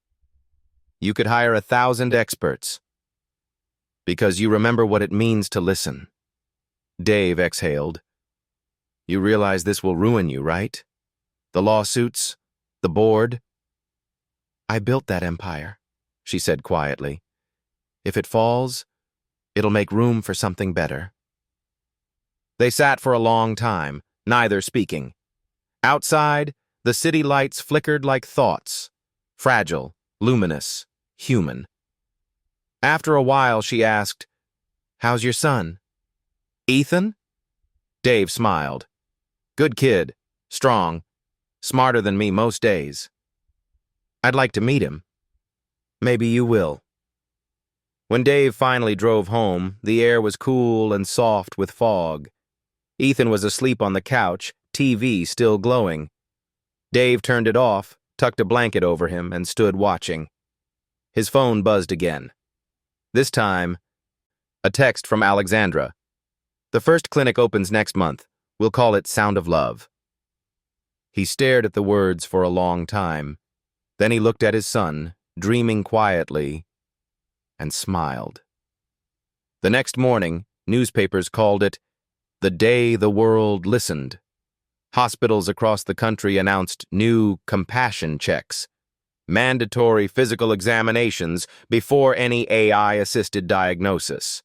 "You could hire 1,000 experts." "Because you remember what it means to listen." Dave exhaled. "You realize this will ruin you, right? The lawsuits, the board." "I built that empire," she said quietly. "If it falls, it'll make room for something better." They sat for a long time, neither speaking. Outside, the city lights flickered like thoughts, fragile, luminous, human. After a while, she asked, "How's your son?" "Ethan?" Dave smiled. "Good kid, strong, smarter than me most days. I'd like to meet him." "Maybe you will." When Dave finally drove home, the air was cool and soft with fog. Ethan was asleep on the couch, TV still glowing. Dave turned it off, tucked a blanket over him, and stood watching. His phone buzzed again. This time, a text from Alexandra. "The first clinic opens next month. We'll call it Sound of Love." He stared at the words for a long time. Then he looked at his son, dreaming quietly, and smiled. The next morning, newspapers called it the day the world listened. Hospitals across the country announced new compassion checks, mandatory physical examinations before any AI-assisted diagnosis.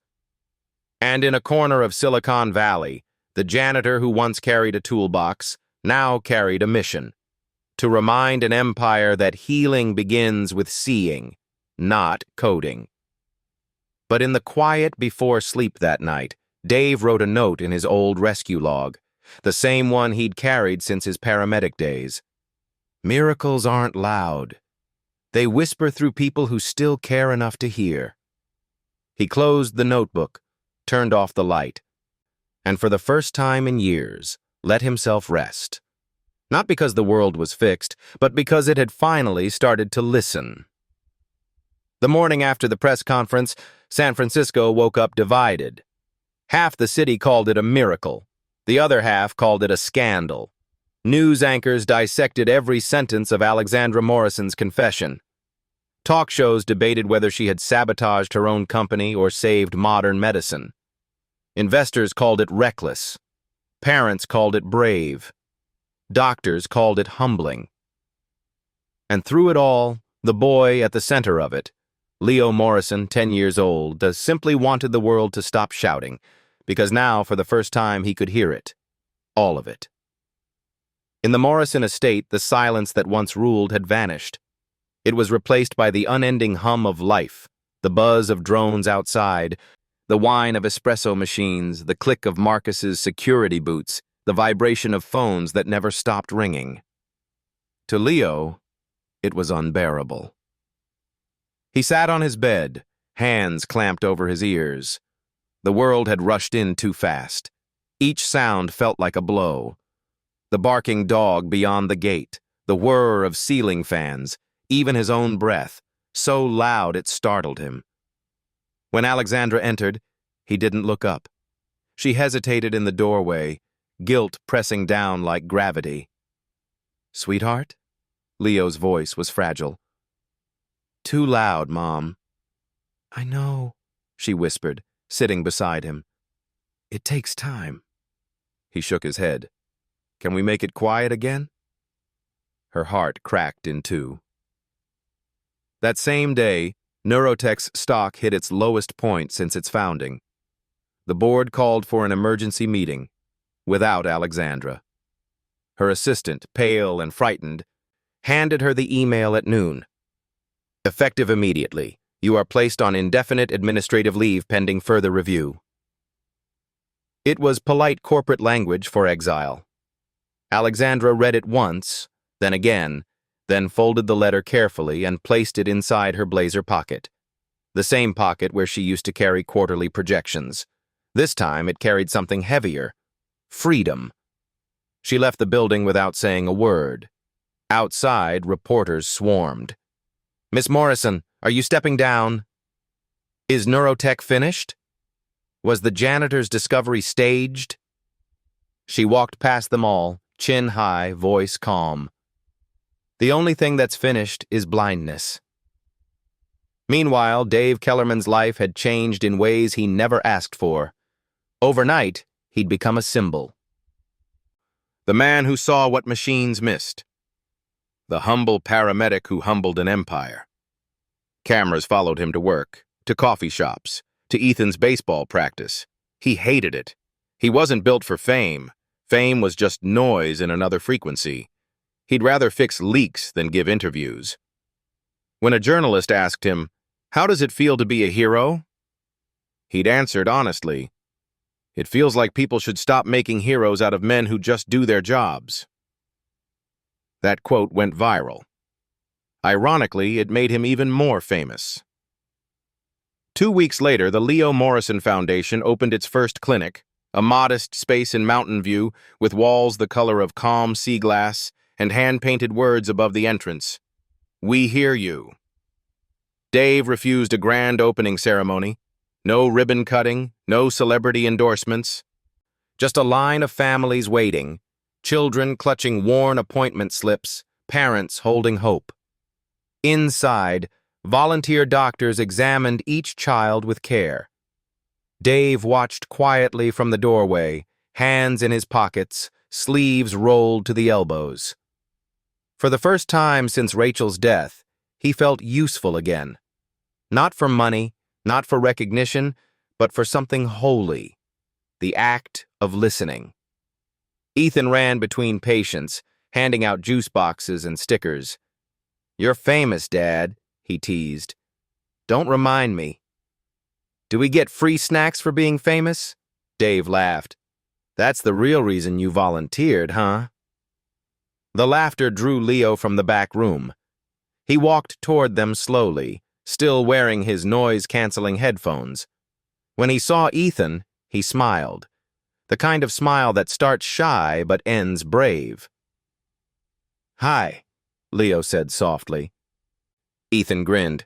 And in a corner of Silicon Valley, the janitor who once carried a toolbox now carried a mission: to remind an empire that healing begins with seeing, not coding. But in the quiet before sleep that night, Dave wrote a note in his old rescue log, the same one he'd carried since his paramedic days. "Miracles aren't loud. They whisper through people who still care enough to hear." He closed the notebook, turned off the light, and for the first time in years, let himself rest. Not because the world was fixed, but because it had finally started to listen. The morning after the press conference, San Francisco woke up divided. Half the city called it a miracle. The other half called it a scandal. News anchors dissected every sentence of Alexandra Morrison's confession. Talk shows debated whether she had sabotaged her own company or saved modern medicine. Investors called it reckless. Parents called it brave. Doctors called it humbling. And through it all, the boy at the center of it, Leo Morrison, 10 years old, simply wanted the world to stop shouting, because now, for the first time, he could hear it. All of it. In the Morrison estate, the silence that once ruled had vanished. It was replaced by the unending hum of life, the buzz of drones outside, the whine of espresso machines, the click of Marcus's security boots, the vibration of phones that never stopped ringing. To Leo, it was unbearable. He sat on his bed, hands clamped over his ears. The world had rushed in too fast. Each sound felt like a blow. The barking dog beyond the gate, the whir of ceiling fans, even his own breath, so loud it startled him. When Alexandra entered, he didn't look up. She hesitated in the doorway, guilt pressing down like gravity. "Sweetheart?" Leo's voice was fragile. "Too loud, Mom." "I know," she whispered, sitting beside him. "It takes time." He shook his head. "Can we make it quiet again?" Her heart cracked in two. That same day, Neurotech's stock hit its lowest point since its founding. The board called for an emergency meeting, without Alexandra. Her assistant, pale and frightened, handed her the email at noon. "Effective immediately. You are placed on indefinite administrative leave pending further review." It was polite corporate language for exile. Alexandra read it once, then again, then folded the letter carefully and placed it inside her blazer pocket. The same pocket where she used to carry quarterly projections. This time it carried something heavier. Freedom. She left the building without saying a word. Outside, reporters swarmed. "Miss Morrison, are you stepping down? Is Neurotech finished? Was the janitor's discovery staged?" She walked past them all, chin high, voice calm. "The only thing that's finished is blindness." Meanwhile, Dave Kellerman's life had changed in ways he never asked for. Overnight, he'd become a symbol. The man who saw what machines missed. The humble paramedic who humbled an empire. Cameras followed him to work, to coffee shops, to Ethan's baseball practice. He hated it. He wasn't built for fame. Fame was just noise in another frequency. He'd rather fix leaks than give interviews. When a journalist asked him, "How does it feel to be a hero?" he'd answered honestly, "It feels like people should stop making heroes out of men who just do their jobs." That quote went viral. Ironically, it made him even more famous. 2 weeks later, the Leo Morrison Foundation opened its first clinic, a modest space in Mountain View with walls the color of calm sea glass and hand-painted words above the entrance. "We hear you." Dave refused a grand opening ceremony. No ribbon cutting, no celebrity endorsements. Just a line of families waiting, children clutching worn appointment slips, parents holding hope. Inside, volunteer doctors examined each child with care. Dave watched quietly from the doorway, hands in his pockets, sleeves rolled to the elbows. For the first time since Rachel's death, he felt useful again. Not for money, not for recognition, but for something holy. The act of listening. Ethan ran between patients, handing out juice boxes and stickers. "You're famous, Dad," he teased. "Don't remind me." "Do we get free snacks for being famous?" Dave laughed. "That's the real reason you volunteered, huh?" The laughter drew Leo from the back room. He walked toward them slowly, still wearing his noise-canceling headphones. When he saw Ethan, he smiled, the kind of smile that starts shy but ends brave. "Hi," Leo said softly. Ethan grinned.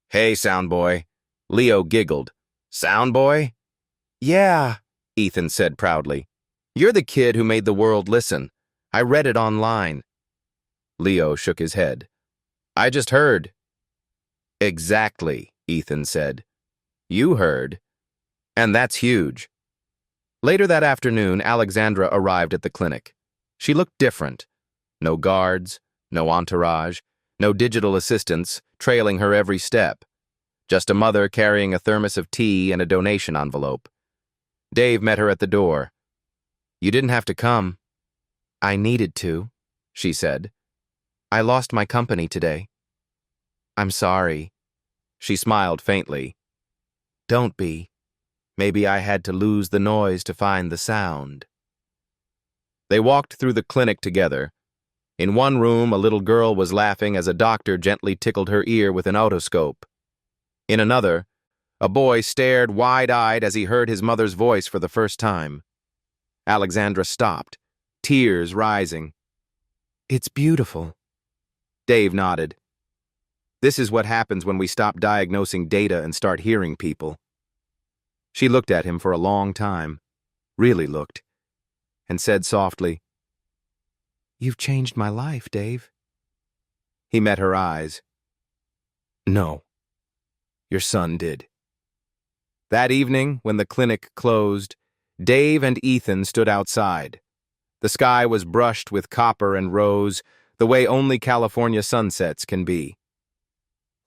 "Hey, Soundboy." Leo giggled. "Soundboy?" "Yeah," Ethan said proudly. "You're the kid who made the world listen. I read it online." Leo shook his head. "I just heard." "Exactly," Ethan said. "You heard. And that's huge." Later that afternoon, Alexandra arrived at the clinic. She looked different. No guards, no entourage, no digital assistants trailing her every step. Just a mother carrying a thermos of tea and a donation envelope. Dave met her at the door. "You didn't have to come." "I needed to," she said. "I lost my company today." "I'm sorry." She smiled faintly. "Don't be. Maybe I had to lose the noise to find the sound." They walked through the clinic together. In one room, a little girl was laughing as a doctor gently tickled her ear with an otoscope. In another, a boy stared wide-eyed as he heard his mother's voice for the first time. Alexandra stopped, tears rising. "It's beautiful." Dave nodded. "This is what happens when we stop diagnosing data and start hearing people." She looked at him for a long time, really looked, and said softly, "You've changed my life, Dave." He met her eyes. "No, your son did." That evening, when the clinic closed, Dave and Ethan stood outside. The sky was brushed with copper and rose, the way only California sunsets can be.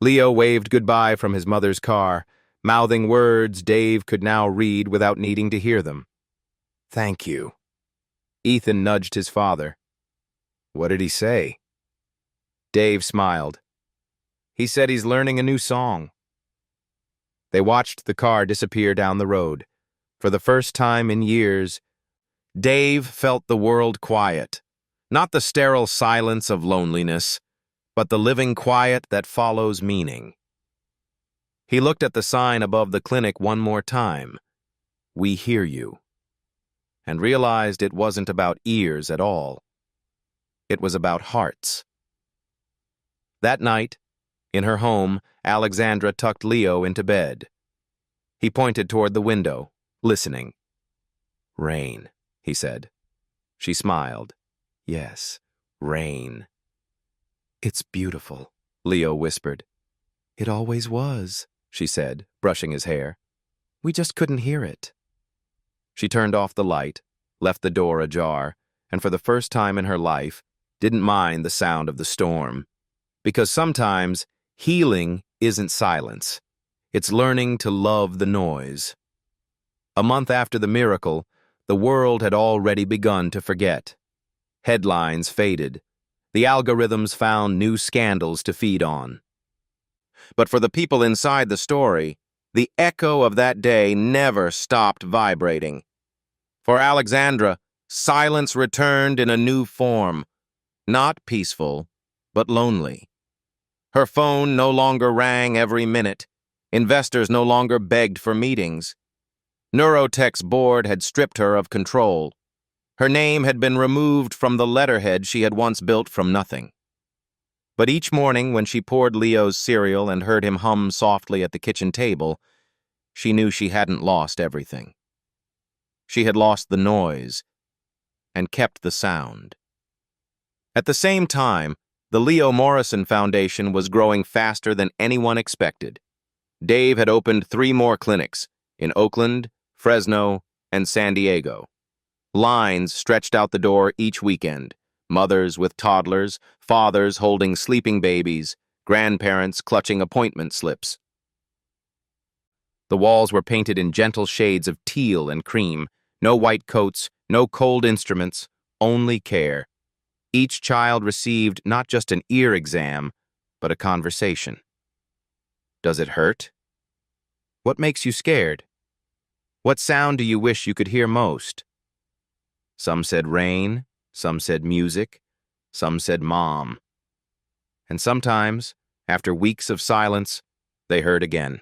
Leo waved goodbye from his mother's car, mouthing words Dave could now read without needing to hear them. "Thank you." Ethan nudged his father. "What did he say?" Dave smiled. "He said he's learning a new song." They watched the car disappear down the road. For the first time in years, Dave felt the world quiet, not the sterile silence of loneliness, but the living quiet that follows meaning. He looked at the sign above the clinic one more time, "We hear you," and realized it wasn't about ears at all. It was about hearts. That night, in her home, Alexandra tucked Leo into bed. He pointed toward the window, listening. "Rain," he said. She smiled. "Yes, rain." "It's beautiful," Leo whispered. "It always was," she said, brushing his hair. "We just couldn't hear it." She turned off the light, left the door ajar, and for the first time in her life, didn't mind the sound of the storm. Because sometimes, healing isn't silence. It's learning to love the noise. A month after the miracle, the world had already begun to forget. Headlines faded. The algorithms found new scandals to feed on. But for the people inside the story, the echo of that day never stopped vibrating. For Alexandra, silence returned in a new form, not peaceful, but lonely. Her phone no longer rang every minute. Investors no longer begged for meetings. Neurotech's board had stripped her of control. Her name had been removed from the letterhead she had once built from nothing. But each morning when she poured Leo's cereal and heard him hum softly at the kitchen table, she knew she hadn't lost everything. She had lost the noise and kept the sound. At the same time, the Leo Morrison Foundation was growing faster than anyone expected. Dave had opened 3 more clinics in Oakland, Fresno, and San Diego. Lines stretched out the door each weekend. Mothers with toddlers, fathers holding sleeping babies, grandparents clutching appointment slips. The walls were painted in gentle shades of teal and cream. No white coats, no cold instruments, only care. Each child received not just an ear exam, but a conversation. Does it hurt? What makes you scared? What sound do you wish you could hear most? Some said rain, some said music, some said mom. And sometimes, after weeks of silence, They heard again.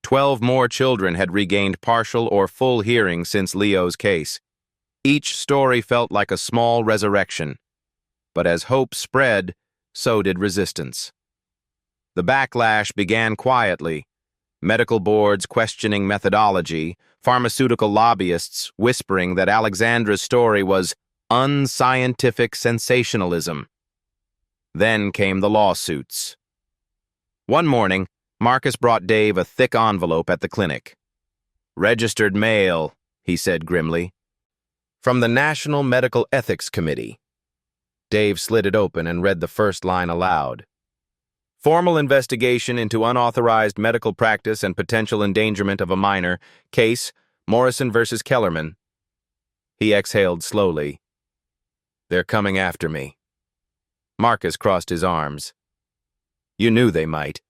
12 more children had regained partial or full hearing since Leo's case. Each story felt like a small resurrection. But as hope spread, so did resistance. The backlash began quietly. Medical boards questioning methodology, pharmaceutical lobbyists whispering that Alexandra's story was unscientific sensationalism. Then came the lawsuits. One morning, Marcus brought Dave a thick envelope at the clinic. "Registered mail," he said grimly. "From the National Medical Ethics Committee." Dave slid it open and read the first line aloud. "Formal investigation into unauthorized medical practice and potential endangerment of a minor. Case, Morrison versus Kellerman." He exhaled slowly. "They're coming after me." Marcus crossed his arms. "You knew they might."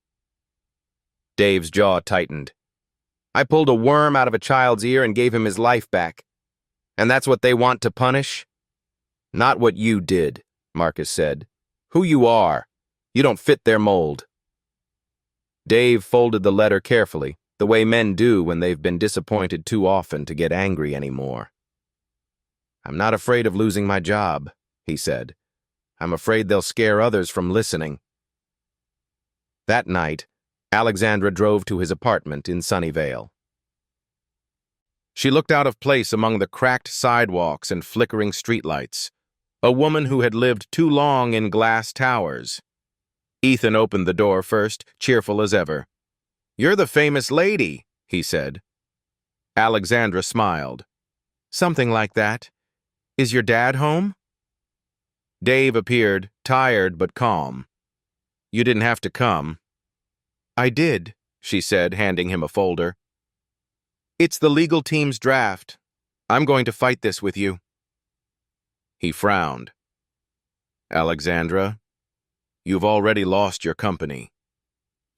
Dave's jaw tightened. "I pulled a worm out of a child's ear and gave him his life back. And that's what they want to punish?" "Not what you did," Marcus said. "Who you are. You don't fit their mold." Dave folded the letter carefully, the way men do when they've been disappointed too often to get angry anymore. "I'm not afraid of losing my job," he said. "I'm afraid they'll scare others from listening." That night, Alexandra drove to his apartment in Sunnyvale. She looked out of place among the cracked sidewalks and flickering streetlights, a woman who had lived too long in glass towers. Ethan opened the door first, cheerful as ever. "You're the famous lady," he said. Alexandra smiled. "Something like that. Is your dad home?" Dave appeared, tired but calm. "You didn't have to come." "I did," she said, handing him a folder. "It's the legal team's draft. I'm going to fight this with you." He frowned. "Alexandra, you've already lost your company.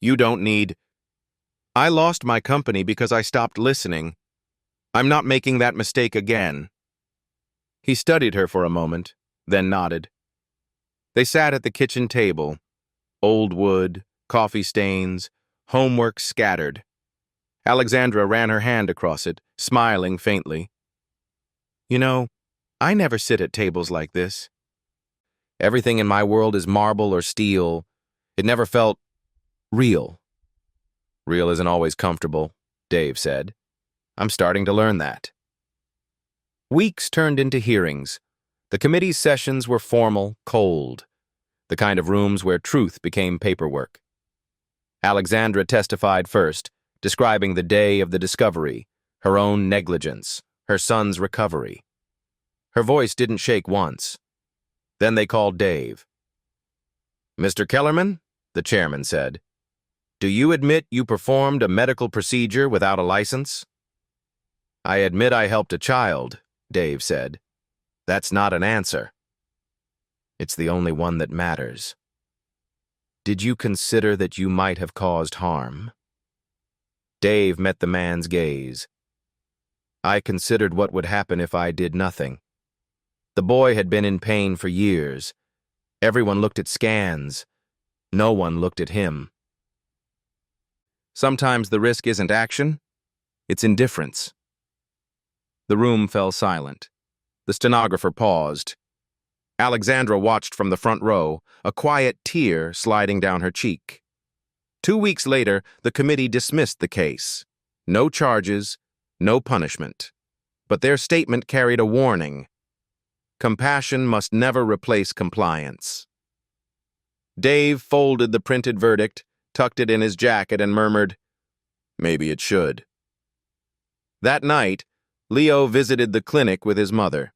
You don't need—" "I lost my company because I stopped listening. I'm not making that mistake again." He studied her for a moment, then nodded. They sat at the kitchen table. Old wood, coffee stains, homework scattered. Alexandra ran her hand across it, smiling faintly. "You know, I never sit at tables like this. Everything in my world is marble or steel. It never felt real." "Real isn't always comfortable," Dave said. "I'm starting to learn that." Weeks turned into hearings. The committee's sessions were formal, cold, the kind of rooms where truth became paperwork. Alexandra testified first, describing the day of the discovery, her own negligence, her son's recovery. Her voice didn't shake once. Then they called Dave. "Mr. Kellerman," the chairman said, "do you admit you performed a medical procedure without a license?" "I admit I helped a child," Dave said. "That's not an answer." "It's the only one that matters. Did you consider that you might have caused harm?" Dave met the man's gaze. "I considered what would happen if I did nothing. The boy had been in pain for years. Everyone looked at scans. No one looked at him." "Sometimes the risk isn't action, it's indifference." The room fell silent. The stenographer paused. Alexandra watched from the front row, a quiet tear sliding down her cheek. 2 weeks later, the committee dismissed the case. No charges, no punishment. But their statement carried a warning. Compassion must never replace compliance. Dave folded the printed verdict, tucked it in his jacket, and murmured, "Maybe it should." That night, Leo visited the clinic with his mother.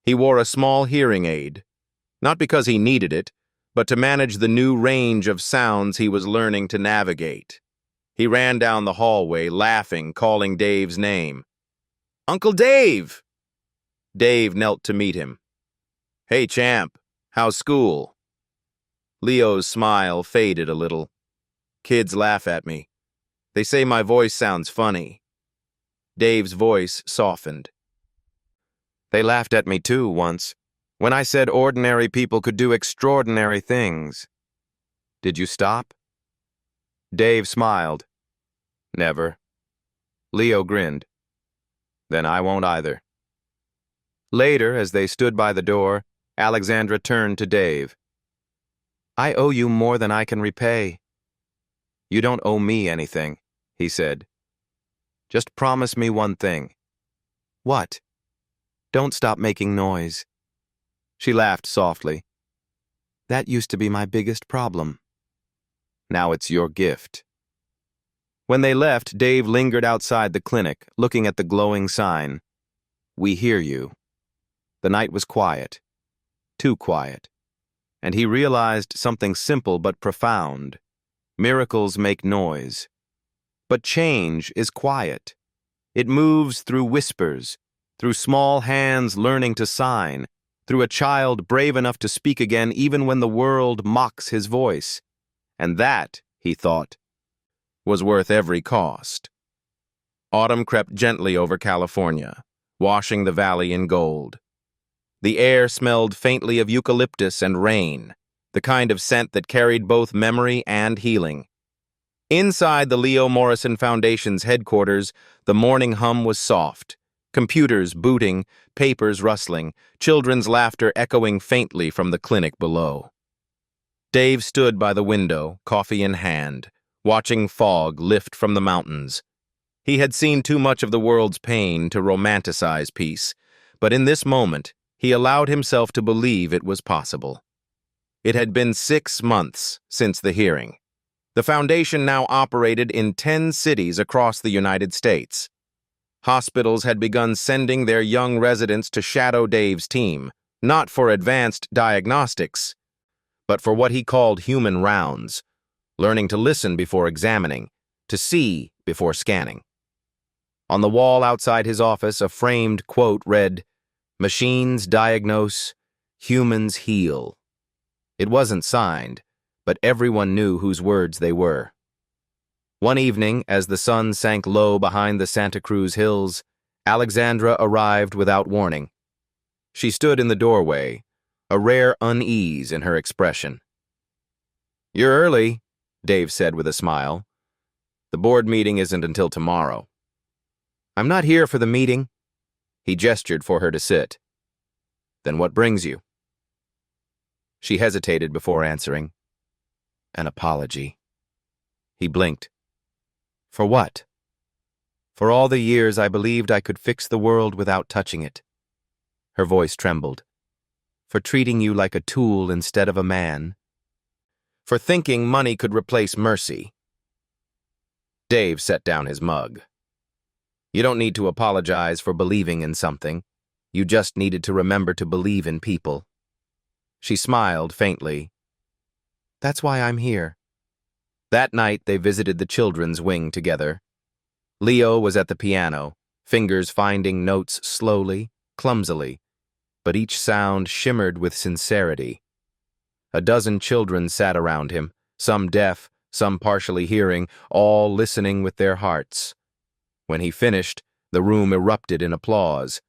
He wore a small hearing aid, not because he needed it, but to manage the new range of sounds he was learning to navigate. He ran down the hallway, laughing, calling Dave's name. "Uncle Dave!" Dave knelt to meet him. "Hey, champ, how's school?" Leo's smile faded a little. "Kids laugh at me. They say my voice sounds funny." Dave's voice softened. "They laughed at me too once, when I said ordinary people could do extraordinary things. Did you stop?" Dave smiled. Never. Leo grinned. Then I won't either. Later, as they stood by the door, Alexandra turned to Dave. I owe you more than I can repay. You don't owe me anything, he said. Just promise me one thing. What? Don't stop making noise. She laughed softly. That used to be my biggest problem. Now it's your gift. When they left, Dave lingered outside the clinic, looking at the glowing sign. We hear you. The night was quiet. Too quiet. And he realized something simple but profound. Miracles make noise. But change is quiet. It moves through whispers, through small hands learning to sign, through a child brave enough to speak again even when the world mocks his voice. And that, he thought, was worth every cost. Autumn crept gently over California, washing the valley in gold. The air smelled faintly of eucalyptus and rain, the kind of scent that carried both memory and healing. Inside the Leo Morrison Foundation's headquarters, the morning hum was soft. Computers booting, papers rustling, children's laughter echoing faintly from the clinic below. Dave stood by the window, coffee in hand, watching fog lift from the mountains. He had seen too much of the world's pain to romanticize peace, but in this moment, he allowed himself to believe it was possible. It had been 6 months since the hearing. The foundation now operated in 10 cities across the United States. Hospitals had begun sending their young residents to shadow Dave's team, not for advanced diagnostics, but for what he called human rounds, learning to listen before examining, to see before scanning. On the wall outside his office, a framed quote read, "Machines diagnose, humans heal." It wasn't signed, but everyone knew whose words they were. One evening, as the sun sank low behind the Santa Cruz hills, Alexandra arrived without warning. She stood in the doorway, a rare unease in her expression. "You're early," Dave said with a smile. "The board meeting isn't until tomorrow." "I'm not here for the meeting." He gestured for her to sit. "Then what brings you?" She hesitated before answering. "An apology." He blinked. "For what?" "For all the years I believed I could fix the world without touching it." Her voice trembled. "For treating you like a tool instead of a man." "For thinking money could replace mercy." Dave set down his mug. "You don't need to apologize for believing in something. You just needed to remember to believe in people." She smiled faintly. "That's why I'm here." That night, they visited the children's wing together. Leo was at the piano, fingers finding notes slowly, clumsily, but each sound shimmered with sincerity. A dozen children sat around him, some deaf, some partially hearing, all listening with their hearts. When he finished, the room erupted in applause.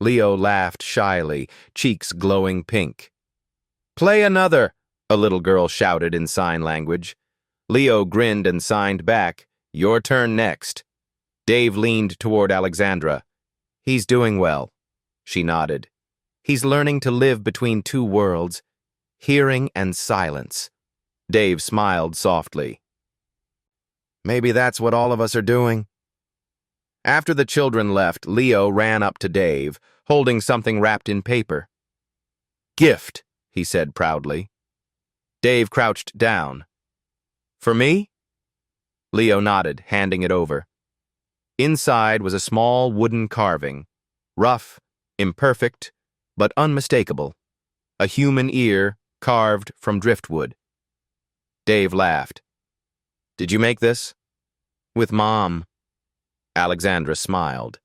Leo laughed shyly, cheeks glowing pink. "Play another," a little girl shouted in sign language. Leo grinned and signed back, "Your turn next." Dave leaned toward Alexandra. "He's doing well." She nodded. "He's learning to live between two worlds, hearing and silence." Dave smiled softly. "Maybe that's what all of us are doing." After the children left, Leo ran up to Dave, holding something wrapped in paper. "Gift," he said proudly. Dave crouched down. "For me?" Leo nodded, handing it over. Inside was a small wooden carving, rough, imperfect, but unmistakable. A human ear carved from driftwood. Dave laughed. "Did you make this?" "With Mom." Alexandra smiled.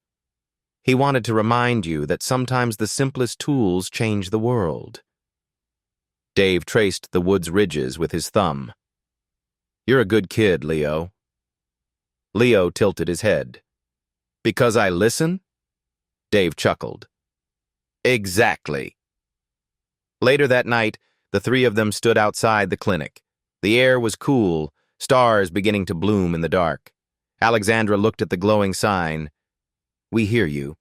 "He wanted to remind you that sometimes the simplest tools change the world." Dave traced the wood's ridges with his thumb. "You're a good kid, Leo." Leo tilted his head. "Because I listen?" Dave chuckled. "Exactly." Later that night, the three of them stood outside the clinic. The air was cool, stars beginning to bloom in the dark. Alexandra looked at the glowing sign, "We hear you,"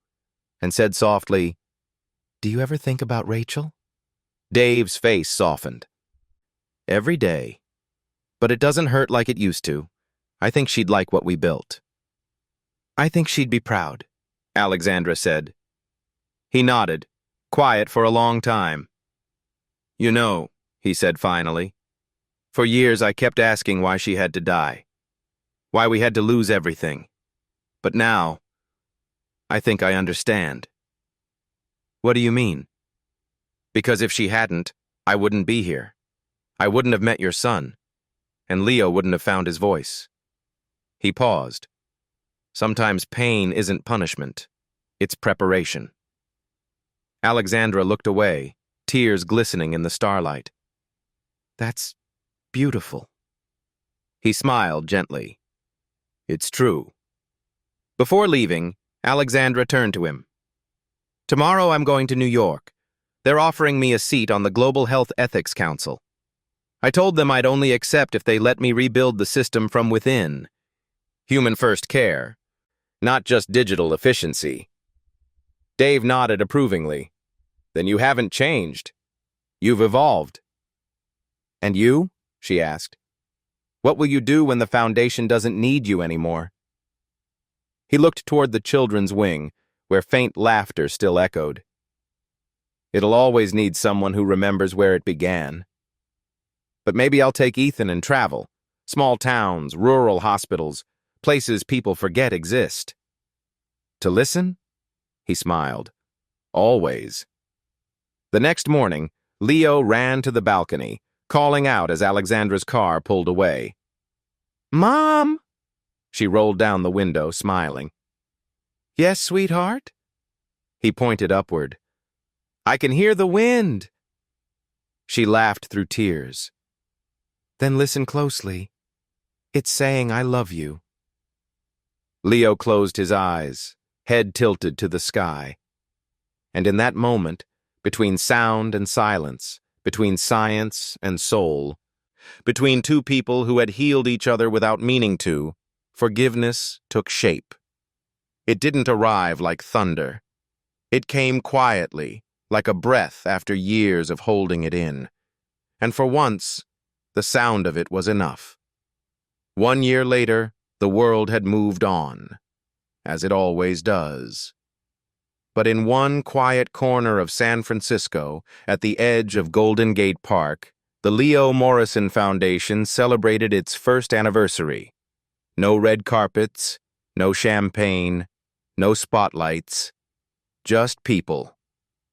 and said softly, "Do you ever think about Rachel?" Dave's face softened. "Every day. But it doesn't hurt like it used to. I think she'd like what we built." "I think she'd be proud," Alexandra said. He nodded, quiet for a long time. "You know," he said finally, "for years I kept asking why she had to die. Why we had to lose everything. But now, I think I understand." "What do you mean?" "Because if she hadn't, I wouldn't be here. I wouldn't have met your son, and Leo wouldn't have found his voice." He paused. Sometimes pain isn't punishment. It's preparation. Alexandra looked away, tears glistening in the starlight. "That's beautiful." He smiled gently. "It's true." Before leaving, Alexandra turned to him. "Tomorrow I'm going to New York. They're offering me a seat on the Global Health Ethics Council. I told them I'd only accept if they let me rebuild the system from within. Human-first care, not just digital efficiency." Dave nodded approvingly. "Then you haven't changed. You've evolved." "And you?" she asked. "What will you do when the Foundation doesn't need you anymore?" He looked toward the children's wing, where faint laughter still echoed. "It'll always need someone who remembers where it began. But maybe I'll take Ethan and travel. Small towns, rural hospitals, places people forget exist." "To listen?" He smiled. "Always." The next morning, Leo ran to the balcony, calling out as Alexandra's car pulled away. "Mom!" She rolled down the window, smiling. "Yes, sweetheart?" He pointed upward. "I can hear the wind." She laughed through tears. "Then listen closely. It's saying I love you." Leo closed his eyes, head tilted to the sky. And in that moment, between sound and silence, between science and soul, between two people who had healed each other without meaning to, forgiveness took shape. It didn't arrive like thunder. It came quietly, like a breath after years of holding it in. And for once, the sound of it was enough. 1 year later, the world had moved on, as it always does. But in one quiet corner of San Francisco, at the edge of Golden Gate Park, the Leo Morrison Foundation celebrated its first anniversary. No red carpets, no champagne, no spotlights, just people.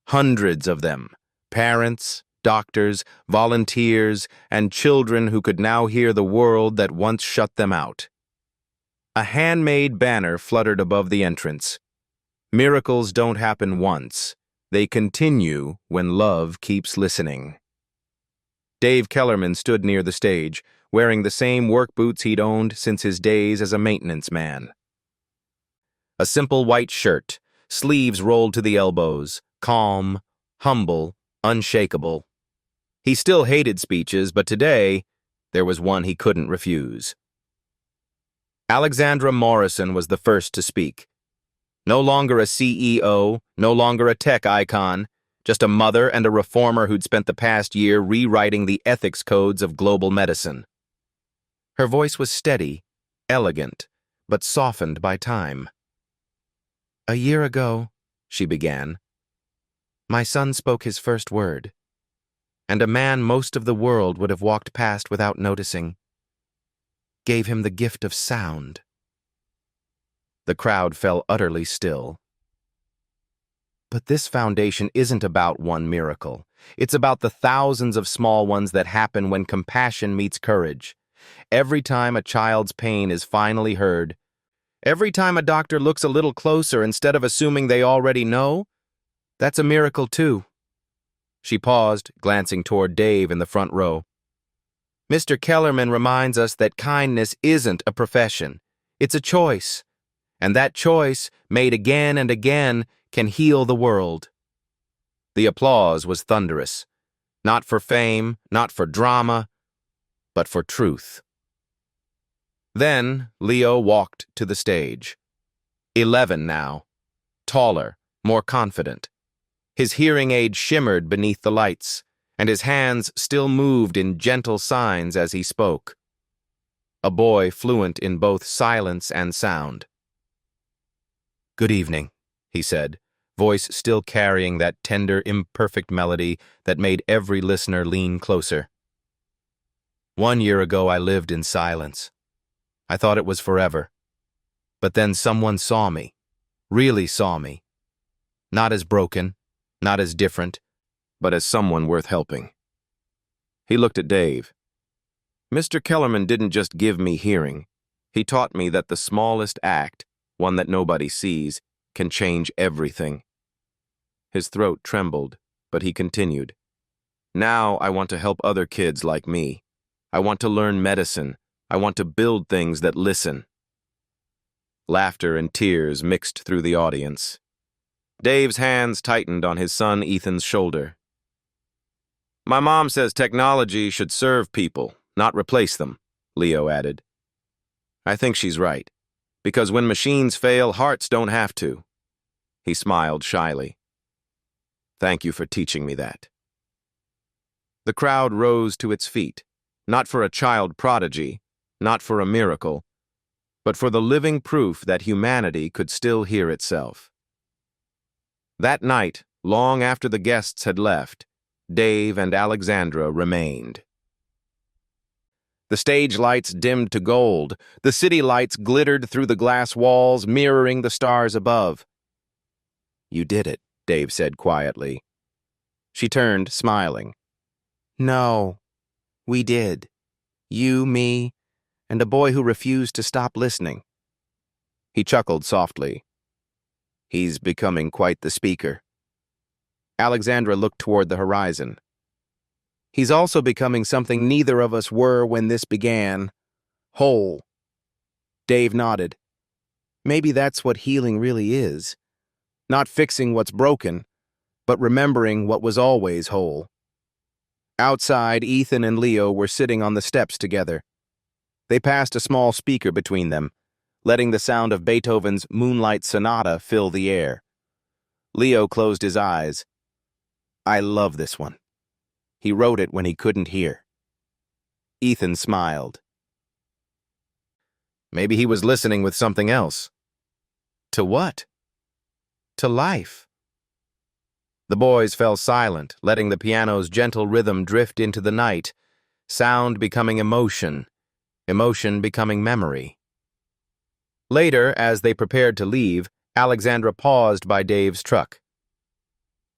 Hundreds of them, parents, doctors, volunteers, and children who could now hear the world that once shut them out. A handmade banner fluttered above the entrance. Miracles don't happen once. They continue when love keeps listening. Dave Kellerman stood near the stage, wearing the same work boots he'd owned since his days as a maintenance man. A simple white shirt, sleeves rolled to the elbows, calm, humble, unshakable. He still hated speeches, but today, there was one he couldn't refuse. Alexandra Morrison was the first to speak. No longer a CEO, no longer a tech icon, just a mother and a reformer who'd spent the past year rewriting the ethics codes of global medicine. Her voice was steady, elegant, but softened by time. "A year ago," she began, "my son spoke his first word, and a man most of the world would have walked past without noticing. Gave him the gift of sound." The crowd fell utterly still. But this foundation isn't about one miracle. It's about the thousands of small ones that happen when compassion meets courage. Every time a child's pain is finally heard, every time a doctor looks a little closer instead of assuming they already know, that's a miracle too. She paused, glancing toward Dave in the front row. "Mr. Kellerman reminds us that kindness isn't a profession. It's a choice. And that choice, made again and again, can heal the world." The applause was thunderous. Not for fame, not for drama, but for truth. Then Leo walked to the stage. 11 now, taller, more confident. His hearing aid shimmered beneath the lights, and his hands still moved in gentle signs as he spoke. A boy fluent in both silence and sound. "Good evening," he said, voice still carrying that tender, imperfect melody that made every listener lean closer. "1 year ago I lived in silence. I thought it was forever. But then someone saw me, really saw me. Not as broken, not as different, but as someone worth helping." He looked at Dave. "Mr. Kellerman didn't just give me hearing. He taught me that the smallest act, one that nobody sees, can change everything." His throat trembled, but he continued. "Now I want to help other kids like me. I want to learn medicine. I want to build things that listen." Laughter and tears mixed through the audience. Dave's hands tightened on his son Ethan's shoulder. "My mom says technology should serve people, not replace them," Leo added. "I think she's right, because when machines fail, hearts don't have to." He smiled shyly. "Thank you for teaching me that." The crowd rose to its feet, not for a child prodigy, not for a miracle, but for the living proof that humanity could still hear itself. That night, long after the guests had left, Dave and Alexandra remained. The stage lights dimmed to gold. The city lights glittered through the glass walls, mirroring the stars above. "You did it," Dave said quietly. She turned, smiling. "No, we did. You, me, and a boy who refused to stop listening." He chuckled softly. "He's becoming quite the speaker." Alexandra looked toward the horizon. "He's also becoming something neither of us were when this began. Whole." Dave nodded. "Maybe that's what healing really is. Not fixing what's broken, but remembering what was always whole." Outside, Ethan and Leo were sitting on the steps together. They passed a small speaker between them, letting the sound of Beethoven's Moonlight Sonata fill the air. Leo closed his eyes. "I love this one. He wrote it when he couldn't hear." Ethan smiled. "Maybe he was listening with something else." "To what?" "To life." The boys fell silent, letting the piano's gentle rhythm drift into the night, sound becoming emotion, emotion becoming memory. Later, as they prepared to leave, Alexandra paused by Dave's truck.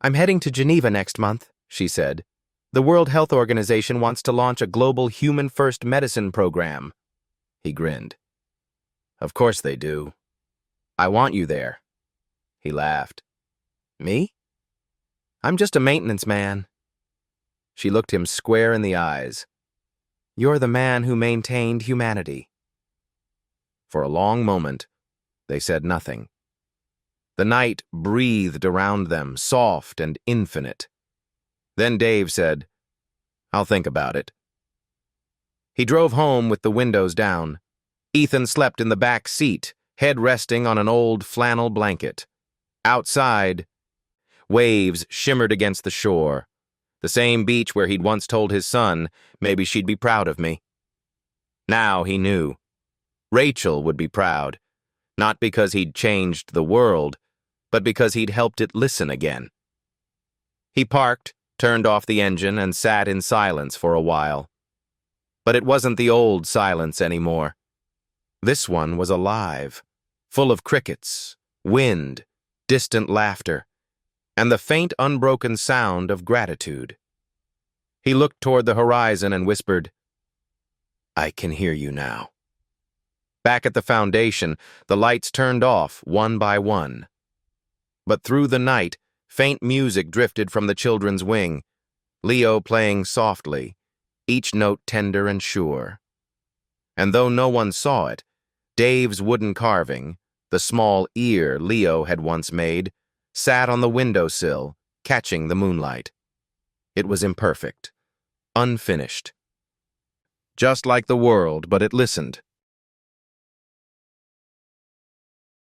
"I'm heading to Geneva next month," she said. "The World Health Organization wants to launch a global human-first medicine program." He grinned. "Of course they do. I want you there." He laughed. "Me? I'm just a maintenance man." She looked him square in the eyes. "You're the man who maintained humanity." For a long moment, they said nothing. The night breathed around them, soft and infinite. Then Dave said, "I'll think about it." He drove home with the windows down. Ethan slept in the back seat, head resting on an old flannel blanket. Outside, waves shimmered against the shore, the same beach where he'd once told his son, maybe she'd be proud of me. Now he knew. Rachel would be proud, not because he'd changed the world, but because he'd helped it listen again. He parked, turned off the engine, and sat in silence for a while. But it wasn't the old silence anymore. This one was alive, full of crickets, wind, distant laughter, and the faint unbroken sound of gratitude. He looked toward the horizon and whispered, "I can hear you now." Back at the foundation, the lights turned off one by one. But through the night, faint music drifted from the children's wing, Leo playing softly, each note tender and sure. And though no one saw it, Dave's wooden carving, the small ear Leo had once made, sat on the windowsill, catching the moonlight. It was imperfect, unfinished. Just like the world, but it listened.